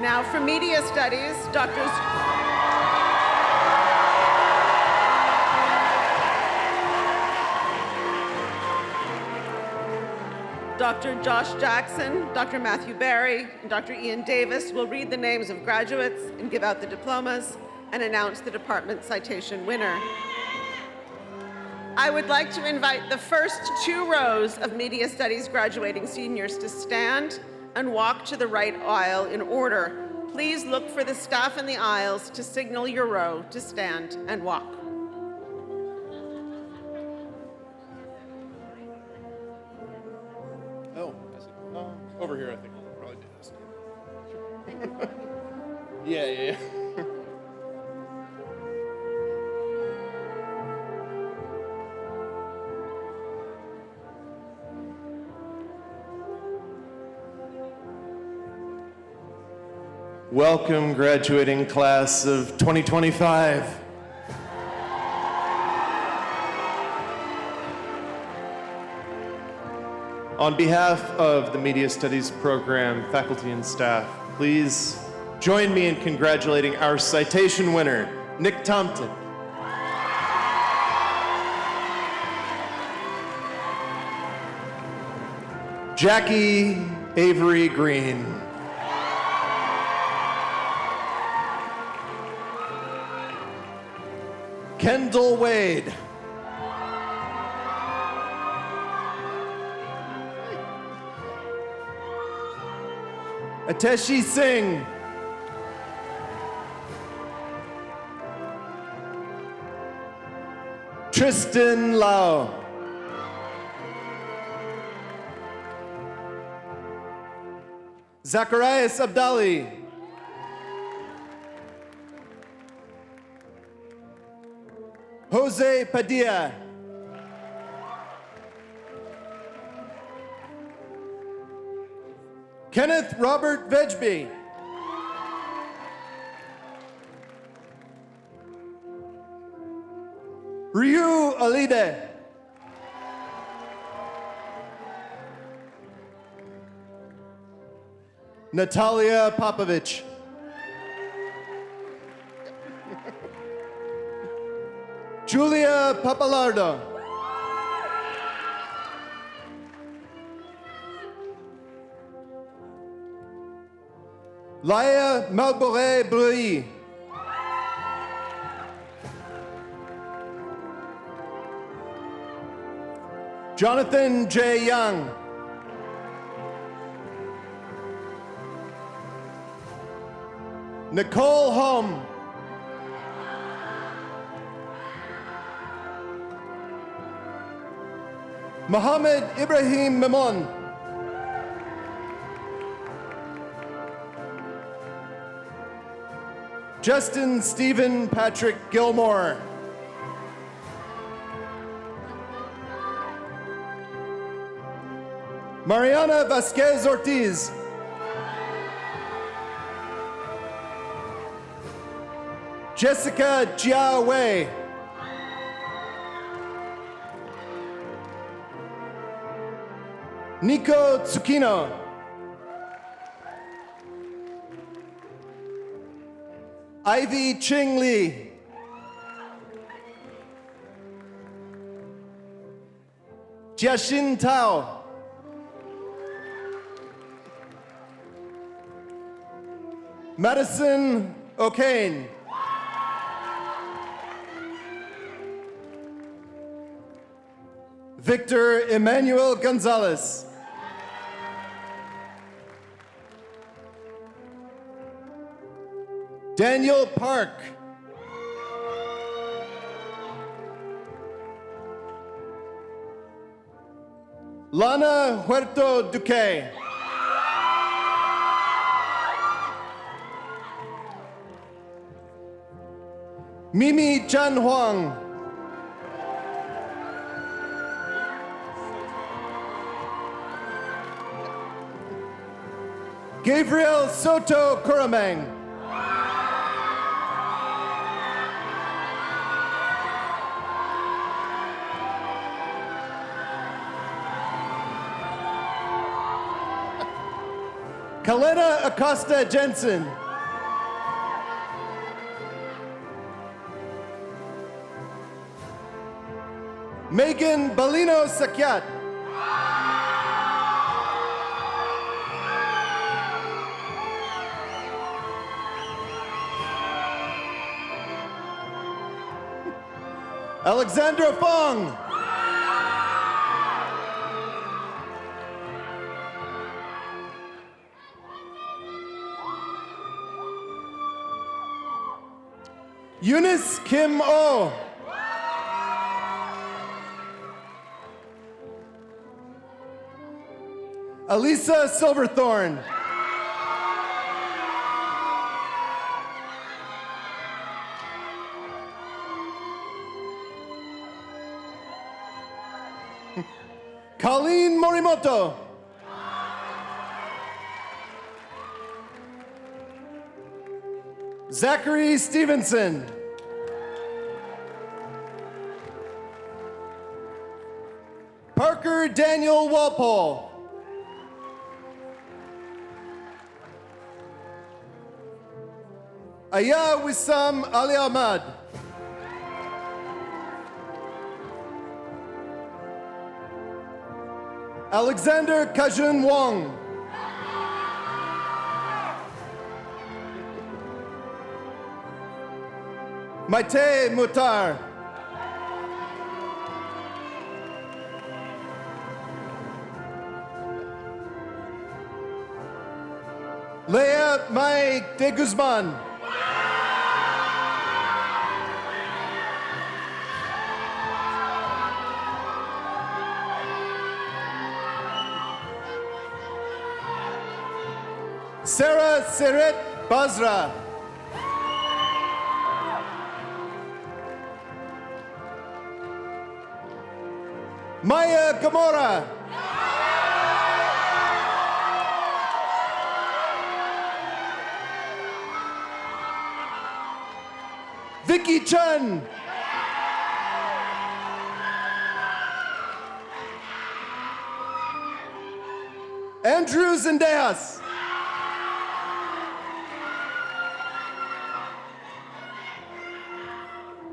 Now for Media Studies, Dr. Josh Jackson, Dr. Matthew Barry, and Dr. Ian Davis will read the names of graduates and give out the diplomas and announce the department citation winner. I would like to invite the first 2 rows of Media Studies graduating seniors to stand and walk to the right aisle in order. Please look for the staff in the aisles to signal your row to stand and walk. Oh, I see. Over here, I think we'll probably do this. Yeah. Welcome, graduating class of 2025. On behalf of the Media Studies program, faculty and staff, please join me in congratulating our citation winner, Nick Tompton. Jackie Avery Green. Kendall Wade. Ateshi Singh. Tristan Lau. Zacharias Abdali. Jose Padilla. Kenneth Robert Vegby. Ryu Alide. Natalia Popovich. Julia Papalardo. Laia Malboré-Bruy. Jonathan J. Young. Nicole Holm. Mohammed Ibrahim Memon. Justin Stephen Patrick Gilmore. Mariana Vasquez Ortiz. Jessica Jia Wei. Nico Tsukino. Ivy Ching Lee. Jiaxin Tao. Madison O'Kane. Victor Emmanuel Gonzalez. Daniel Park. Lana Huerto Duque. Mimi Chan Huang. Gabriel Soto Kuramang. Kalena Acosta Jensen. Megan Balino Sakyat. Alexandra Fong. Eunice Kim Oh. Alisa Silverthorne. Colleen Morimoto. Zachary Stevenson. Parker Daniel Walpole. Aya Wissam Ali Ahmad. Alexander Kajun Wong. Maite Mutar. Leah Mai de Guzman. Sarah Seret Basra. Maya Gamora. Vicky Chen. Andrew Zendejas.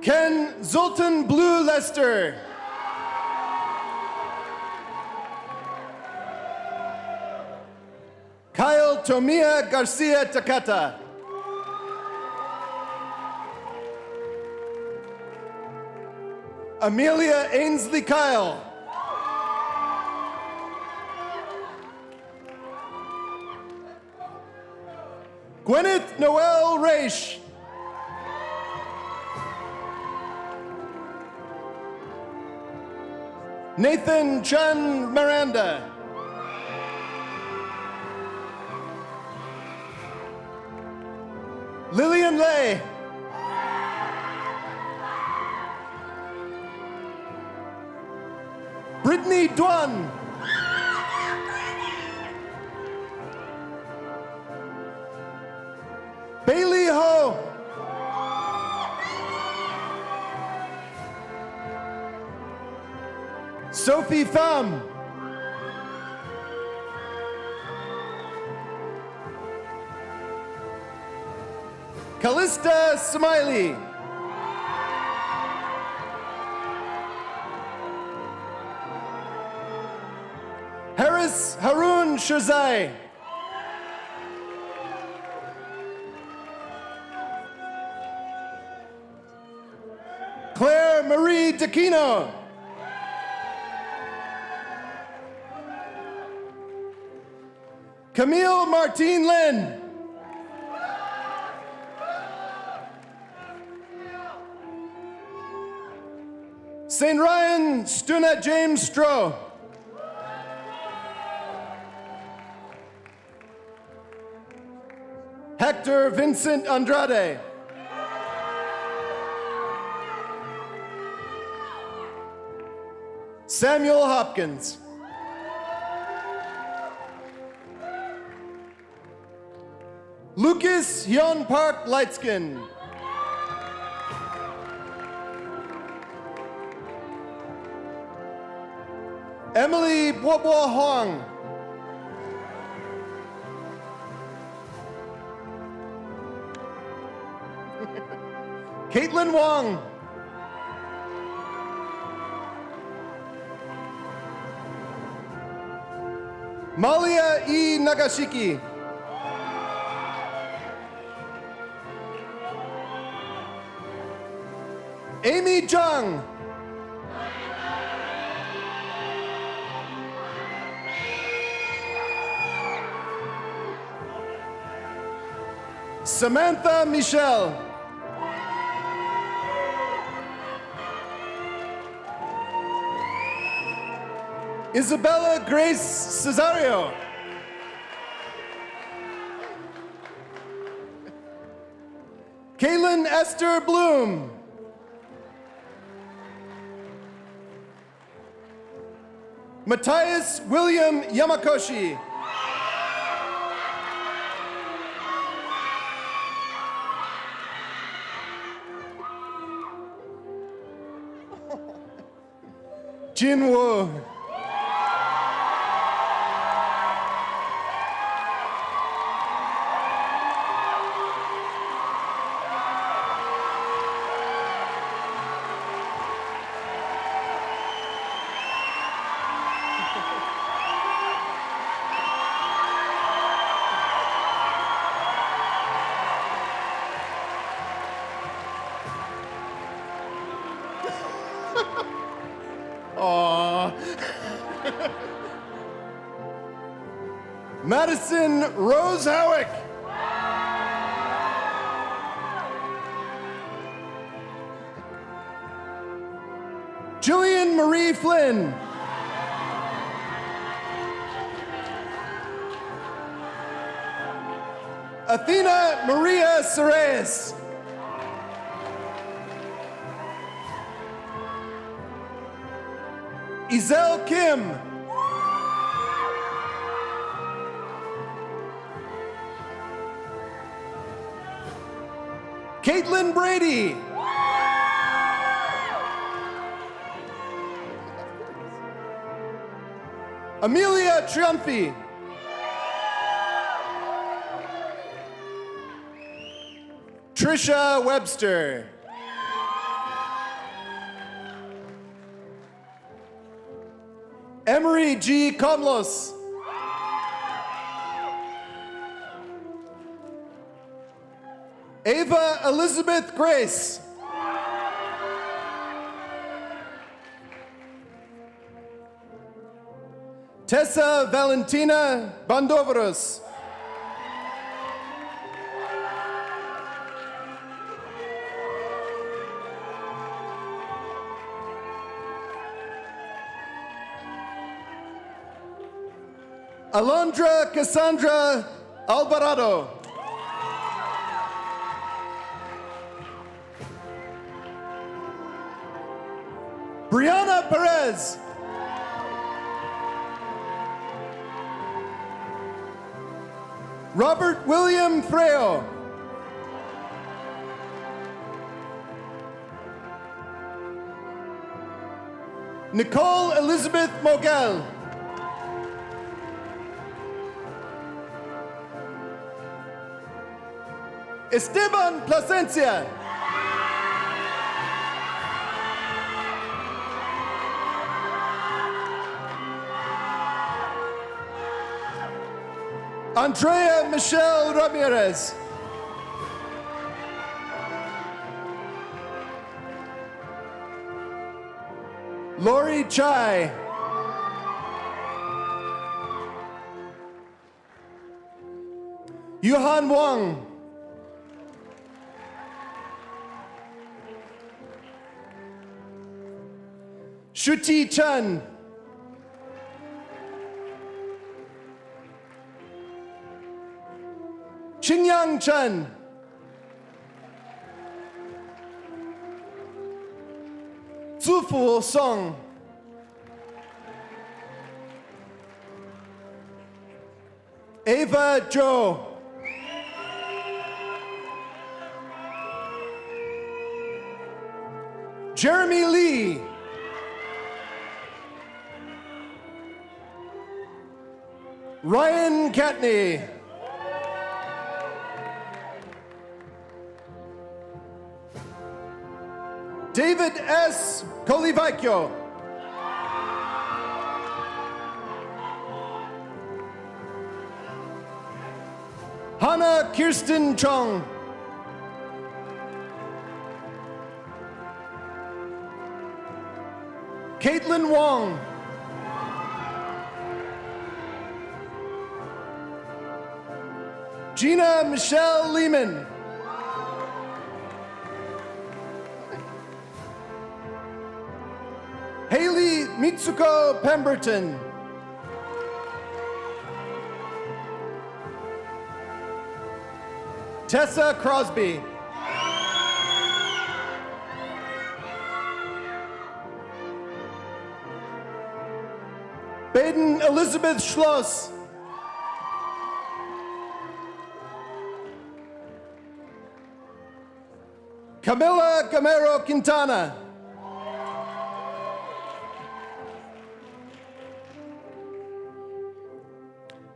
Ken Zoltan Blue Lester. Kyle Tomia Garcia Takata. Amelia Ainsley Kyle. Gwyneth Noel Raish. Nathan Chan Miranda. Lillian Lay. Brittany Dwan. Bailey Ho. Sophie Pham. Callista Smiley. Harris Harun Shazai. Jeffrey DeQuino. Camille Martine Lin. St. Ryan Stuna James Stroh. Hector Vincent Andrade. Samuel Hopkins. Lucas Hyun Park Lightskin. Emily Bobo Huang. Caitlin Wong. Malia E. Nagashiki. Amy Zhang. Samantha Michelle. Isabella Grace Cesario. Kaylin Esther Bloom. Matthias William Yamakoshi. Jin Woo. Aww. Madison Rose Howick. Jillian Marie Flynn. Athena Maria Cerez. Izel Kim. Caitlin Brady. Amelia Triumphi. Trisha Webster. Emery G. Comlos. Ava Elizabeth Grace. Tessa Valentina Bandoveros. Alondra Cassandra Alvarado. Brianna Perez. Robert William Freo. Nicole Elizabeth Mogel. Esteban Plasencia. Andrea Michelle Ramirez. Lori Chai. Yuhan Wang. Shuti Chen. Qingyang Chen. Zufu Song. Ava Zhou. Jeremy Lee. Ryan Katney. David S. Colivacchio. Hannah Kirsten Chong. Caitlin Wong. Gina Michelle Lehman. Haley Mitsuko Pemberton. Tessa Crosby. Baden Elizabeth Schloss. Camila Camero Quintana.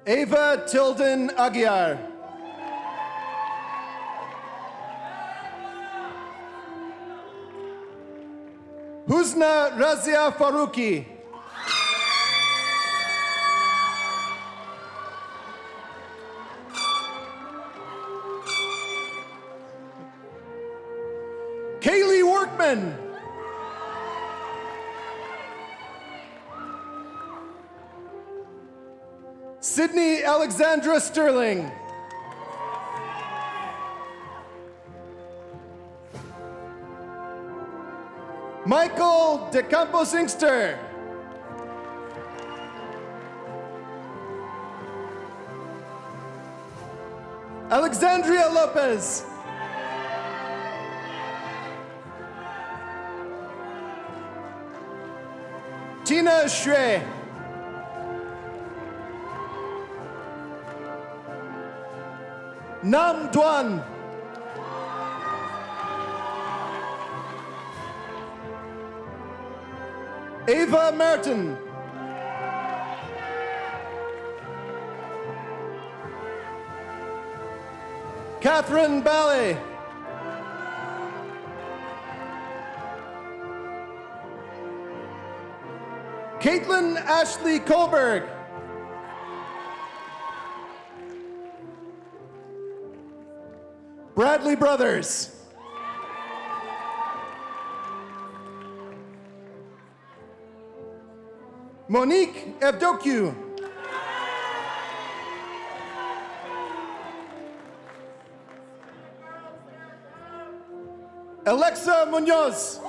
Ava Tilden Aguiar. Husna Razia Faruqi. Kaylee Workman. Sydney Alexandra Sterling. Michael De Campos Inkster. Alexandria Lopez. Tina Shrey. Nam Duan. Ava Merton. Catherine Ballet. Caitlin Ashley Kohlberg. Bradley Brothers. Monique Evdokiu. Alexa Munoz.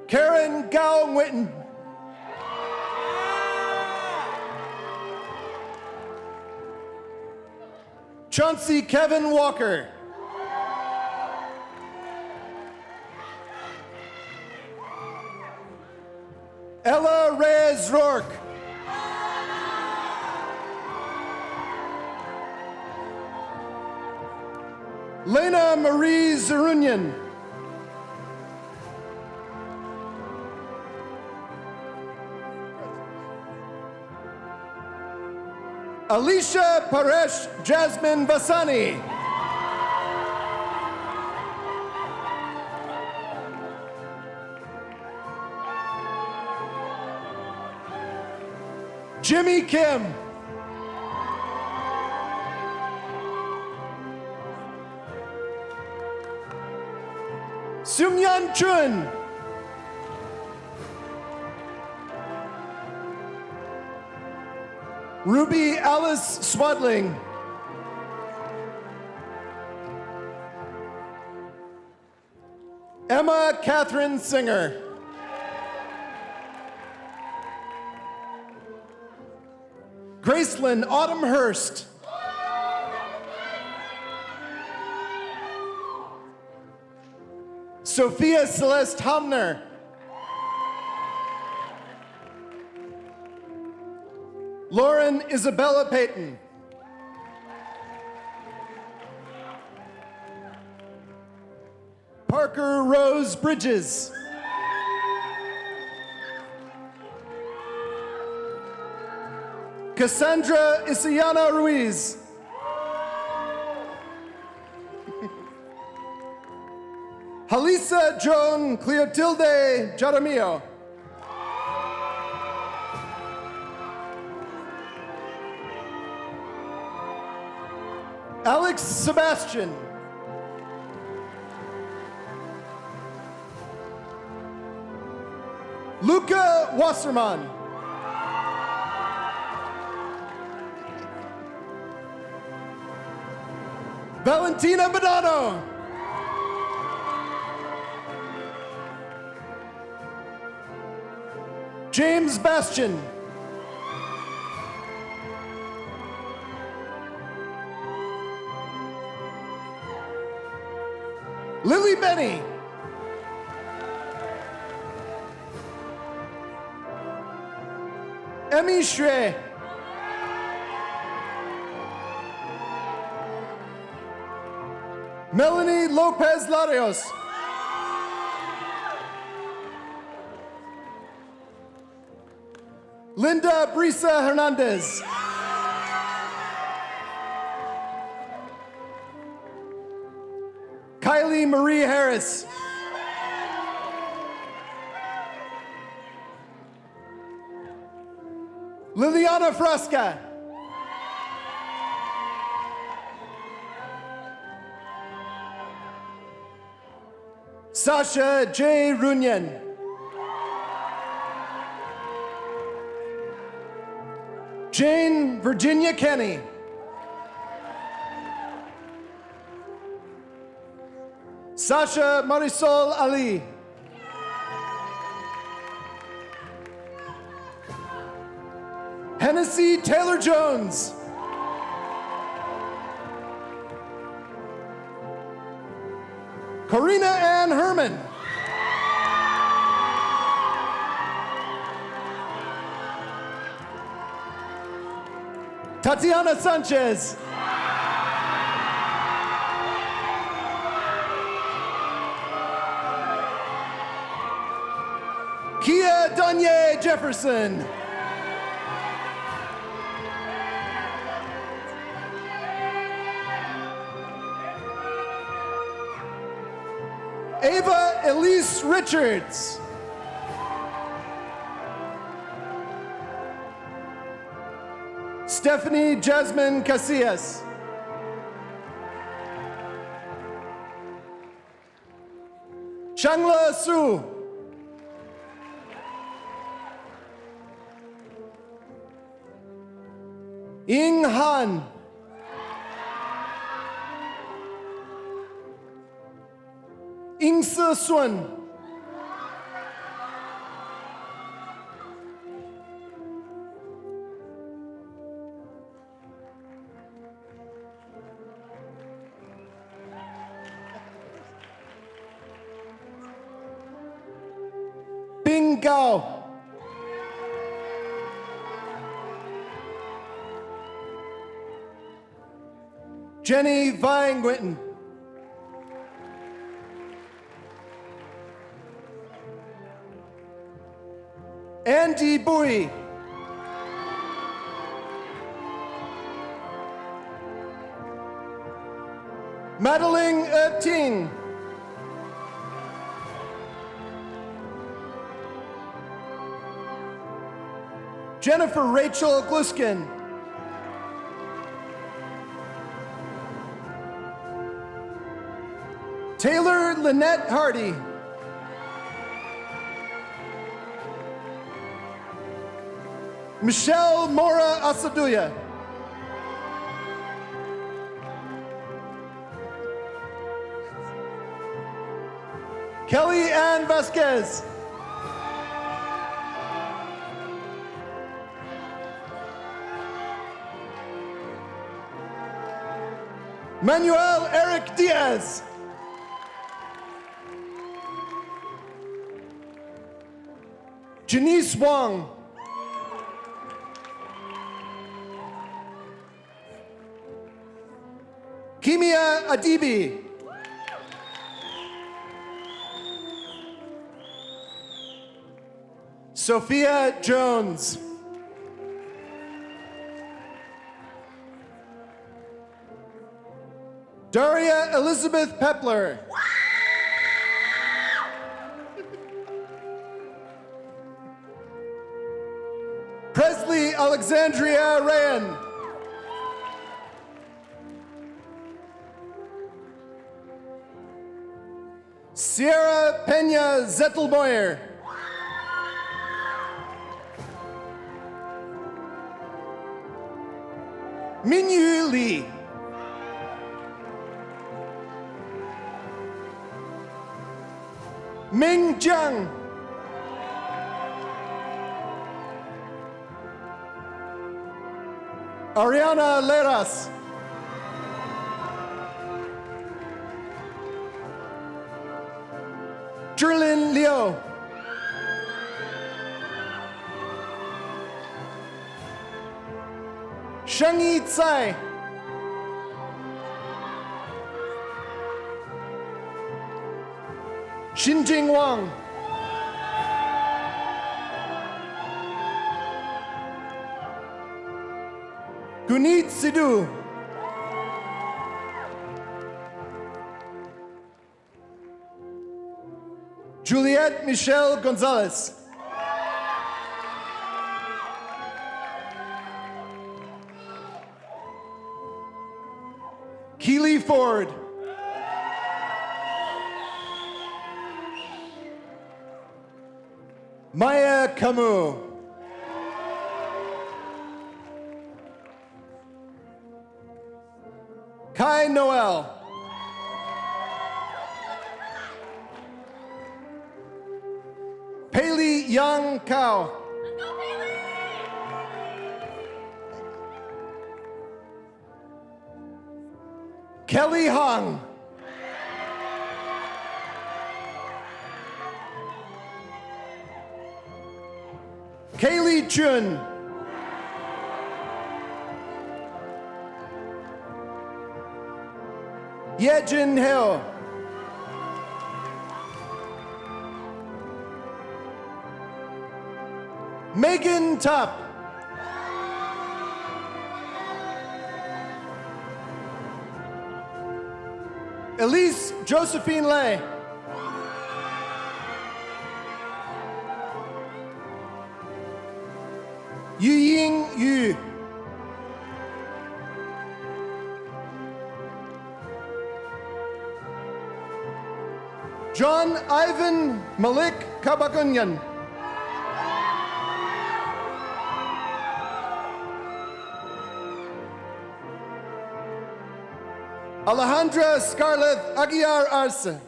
Karen Gao Witten. Chauncey Kevin Walker. Ella Reyes Rourke. Lena Marie Zarunian. Alicia Paresh Jasmine Vasani. Jimmy Kim. Seungyeon Chun. Ruby Alice Swadling. Emma Catherine Singer. Gracelyn Autumn Hurst. Sophia Celeste Hamner. Lauren Isabella Payton. Parker Rose Bridges. Cassandra Isayana Ruiz. Halisa Joan Cleotilde Jaramillo. Alex Sebastian. Luca Wasserman. Valentina Badano. James Bastian. Lily Benny. Emmy Shre. Melanie Lopez Larios. Linda Brisa Hernandez. Kylie Marie Harris. Liliana Frasca. Sasha J. Runyan. Jane Virginia Kenny. Sasha Marisol Ali. Hennessy Taylor Jones. Corina Ann Herman. Tatiana Sanchez. Kia Danye Jefferson. Ava Elise Richards. Stephanie Jasmine Casillas. Shangla Su. Ying Han. Ying Se Sun. Bing Gao. Jenny Vine Winton. Andy Bowie. Madeline Ting. Jennifer Rachel Gluskin. Taylor Lynette Hardy. Michelle Mora Asaduya. Kelly Ann Vasquez. Manuel Eric Diaz. Janice Wong. Kimia Adibi. Sophia Jones. Daria Elizabeth Pepler. Presley Alexandria Rayan. Sierra Pena Zettelmoyer. Minyu Lee. Ming Jiang. Ariana Leras. Jerlyn Liu. Shengyi Tsai. Xinjing Wang. Gunit Sidhu. Juliette Michelle Gonzalez. Keely Ford. Maya Camus. Kai Noel. Paley Yang Kao. Kelly Hong. Kaylee Chun. Yejin Hill. Megan Tupp. Elise Josephine Lay. Yiying Yu. John Ivan Malik Kabagunyan. Alejandra Scarlett Aguiar Arce.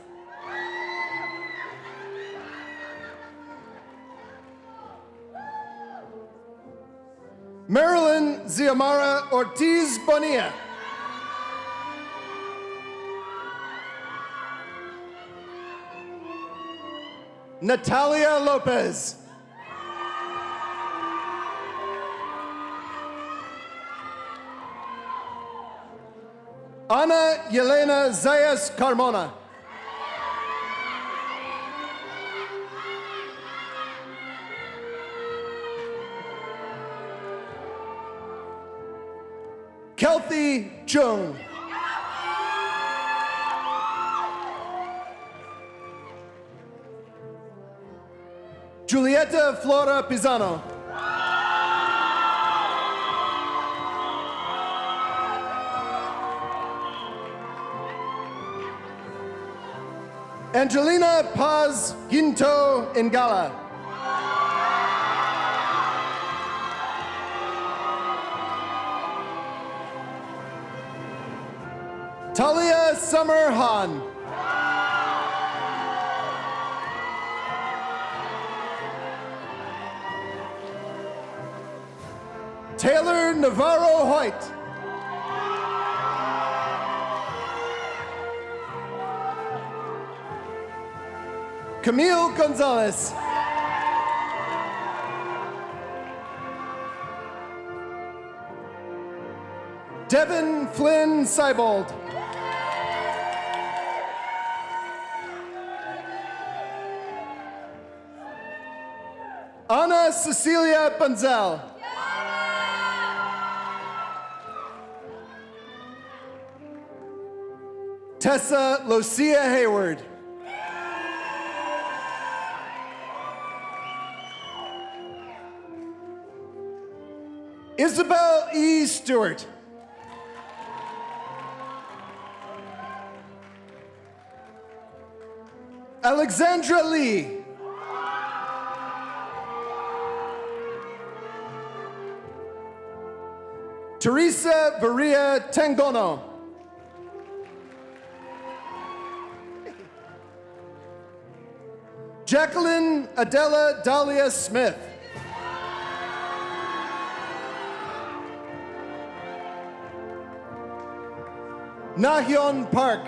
Marilyn Ziamara Ortiz Bonilla. Natalia Lopez. Ana Yelena Zayas Carmona. Kelty Jung. Julieta Flora Pisano. Angelina Paz Ginto Ngala. Talia Summer Han. Taylor Navarro Hoyt. Camille Gonzalez. Devin Flynn Seibold. Anna Cecilia Bunzel. Tessa Lucia Hayward. Isabel E. Stewart. Alexandra Lee. Teresa Varia Tangono. Jacqueline Adela Dahlia Smith. Nahyun Park.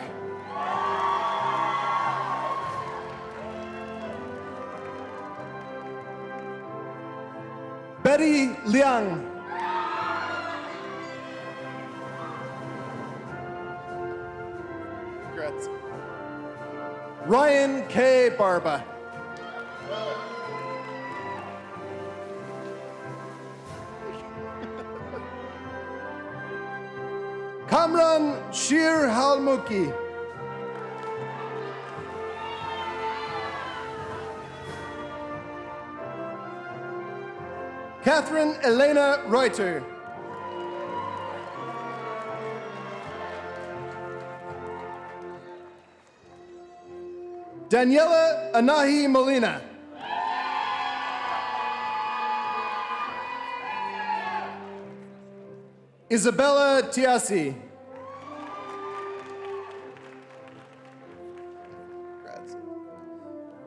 Betty Liang. Congrats. Ryan K. Barba. Kamran Shir Halmuki. Catherine Elena Reuter. Daniela Anahi Molina. Isabella Tiasi.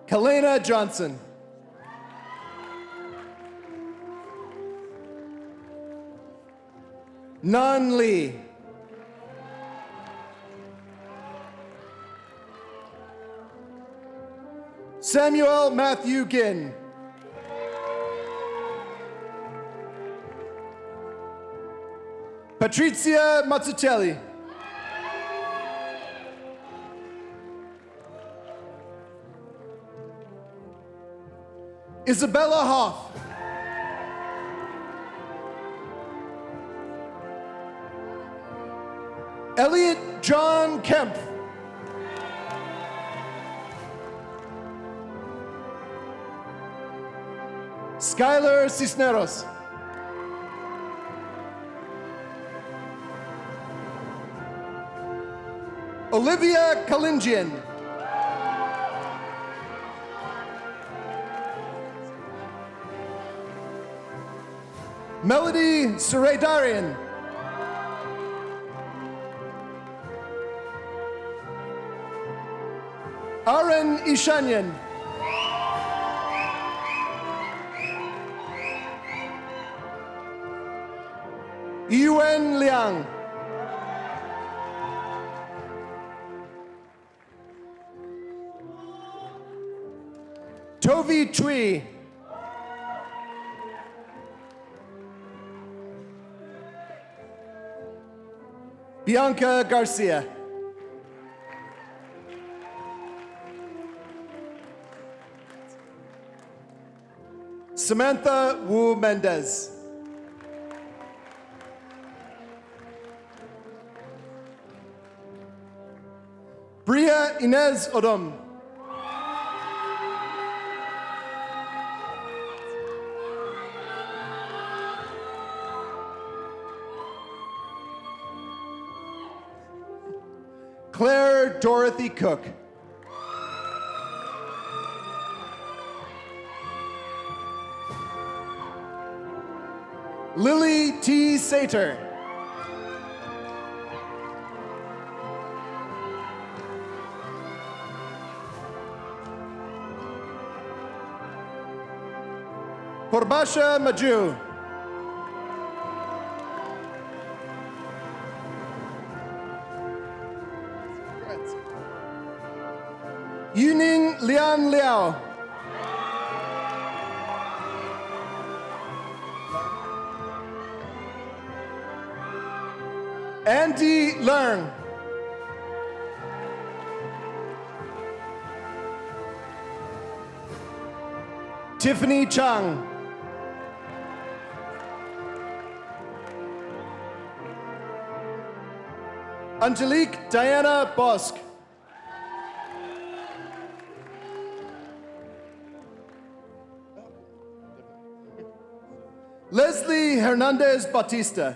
Kalena Johnson. Nan Lee. Samuel Matthew Ginn. Patrizia Mazzutelli. Isabella Hoff. Elliot John Kemp. Skylar Cisneros. Olivia Kalinjian. Melody Suraydarian. Aaron Ishanyan. Yuen Liang. Tovi Chui. Bianca Garcia. Samantha Wu Mendez. Bria Inez Odom. Claire Dorothy Cook. Lily T. Sater. Purbasha Maju. Yuning Lian Liao. Andy Leung. Tiffany Chang. Angelique Diana Bosk. Leslie Hernandez Batista.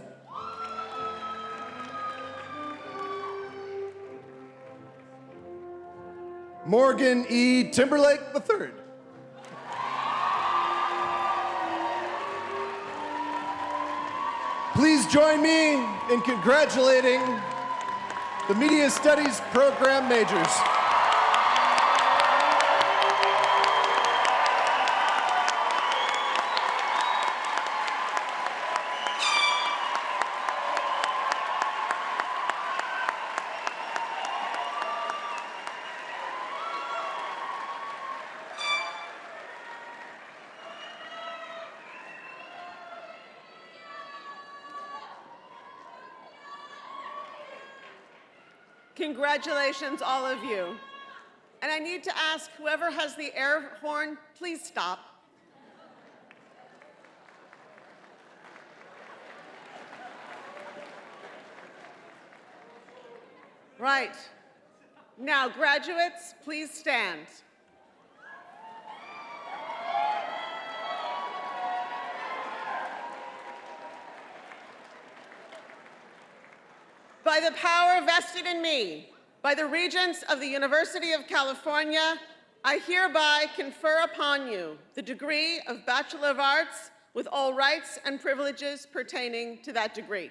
Morgan E. Timberlake III. Please join me in congratulating the Media Studies program majors. Congratulations, all of you. And I need to ask whoever has the air horn, please stop. Right. Now, graduates, please stand. By the power vested in me, by the Regents of the University of California, I hereby confer upon you the degree of Bachelor of Arts with all rights and privileges pertaining to that degree.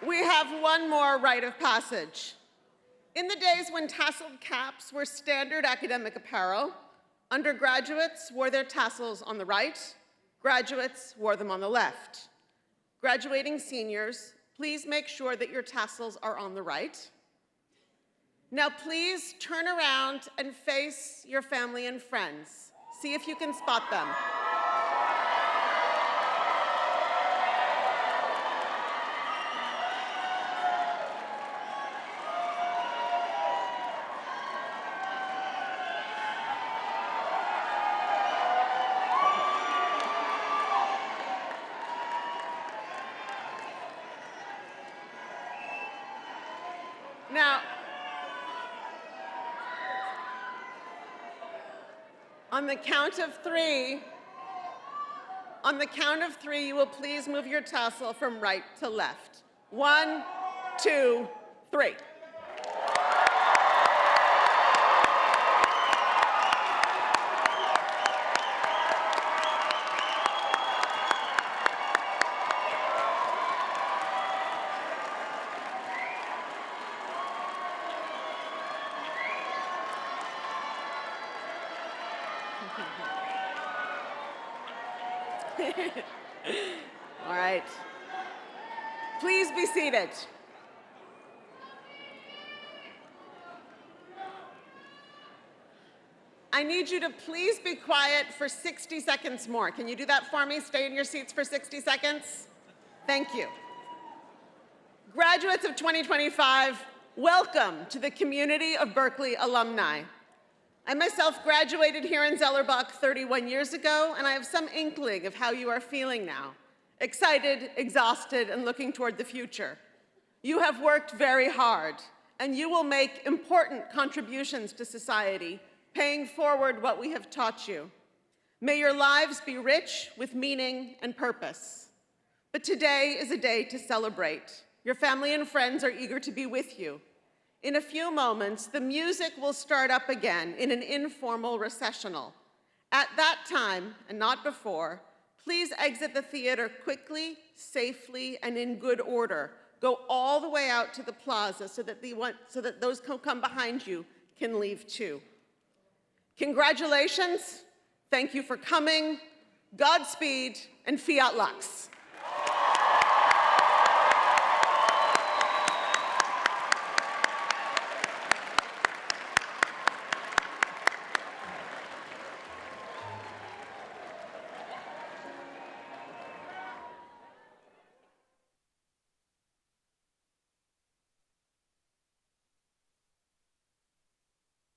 We have one more rite of passage. In the days when tasseled caps were standard academic apparel, undergraduates wore their tassels on the right, graduates wore them on the left. Graduating seniors, please make sure that your tassels are on the right. Now please turn around and face your family and friends. See if you can spot them. Now, on the count of three, you will please move your tassel from right to left. 1, 2, 3. All right. Please be seated. I need you to please be quiet for 60 seconds more. Can you do that for me? Stay in your seats for 60 seconds. Thank you. Graduates of 2025, welcome to the community of Berkeley alumni. I myself graduated here in Zellerbach 31 years ago, and I have some inkling of how you are feeling now. Excited, exhausted, and looking toward the future. You have worked very hard, and you will make important contributions to society, paying forward what we have taught you. May your lives be rich with meaning and purpose. But today is a day to celebrate. Your family and friends are eager to be with you. In a few moments, the music will start up again in an informal recessional. At that time, and not before, Please exit the theater quickly, safely, and in good order. Go all the way out to the plaza so that those who come behind you can leave too. Congratulations. Thank you for coming. Godspeed and fiat lux.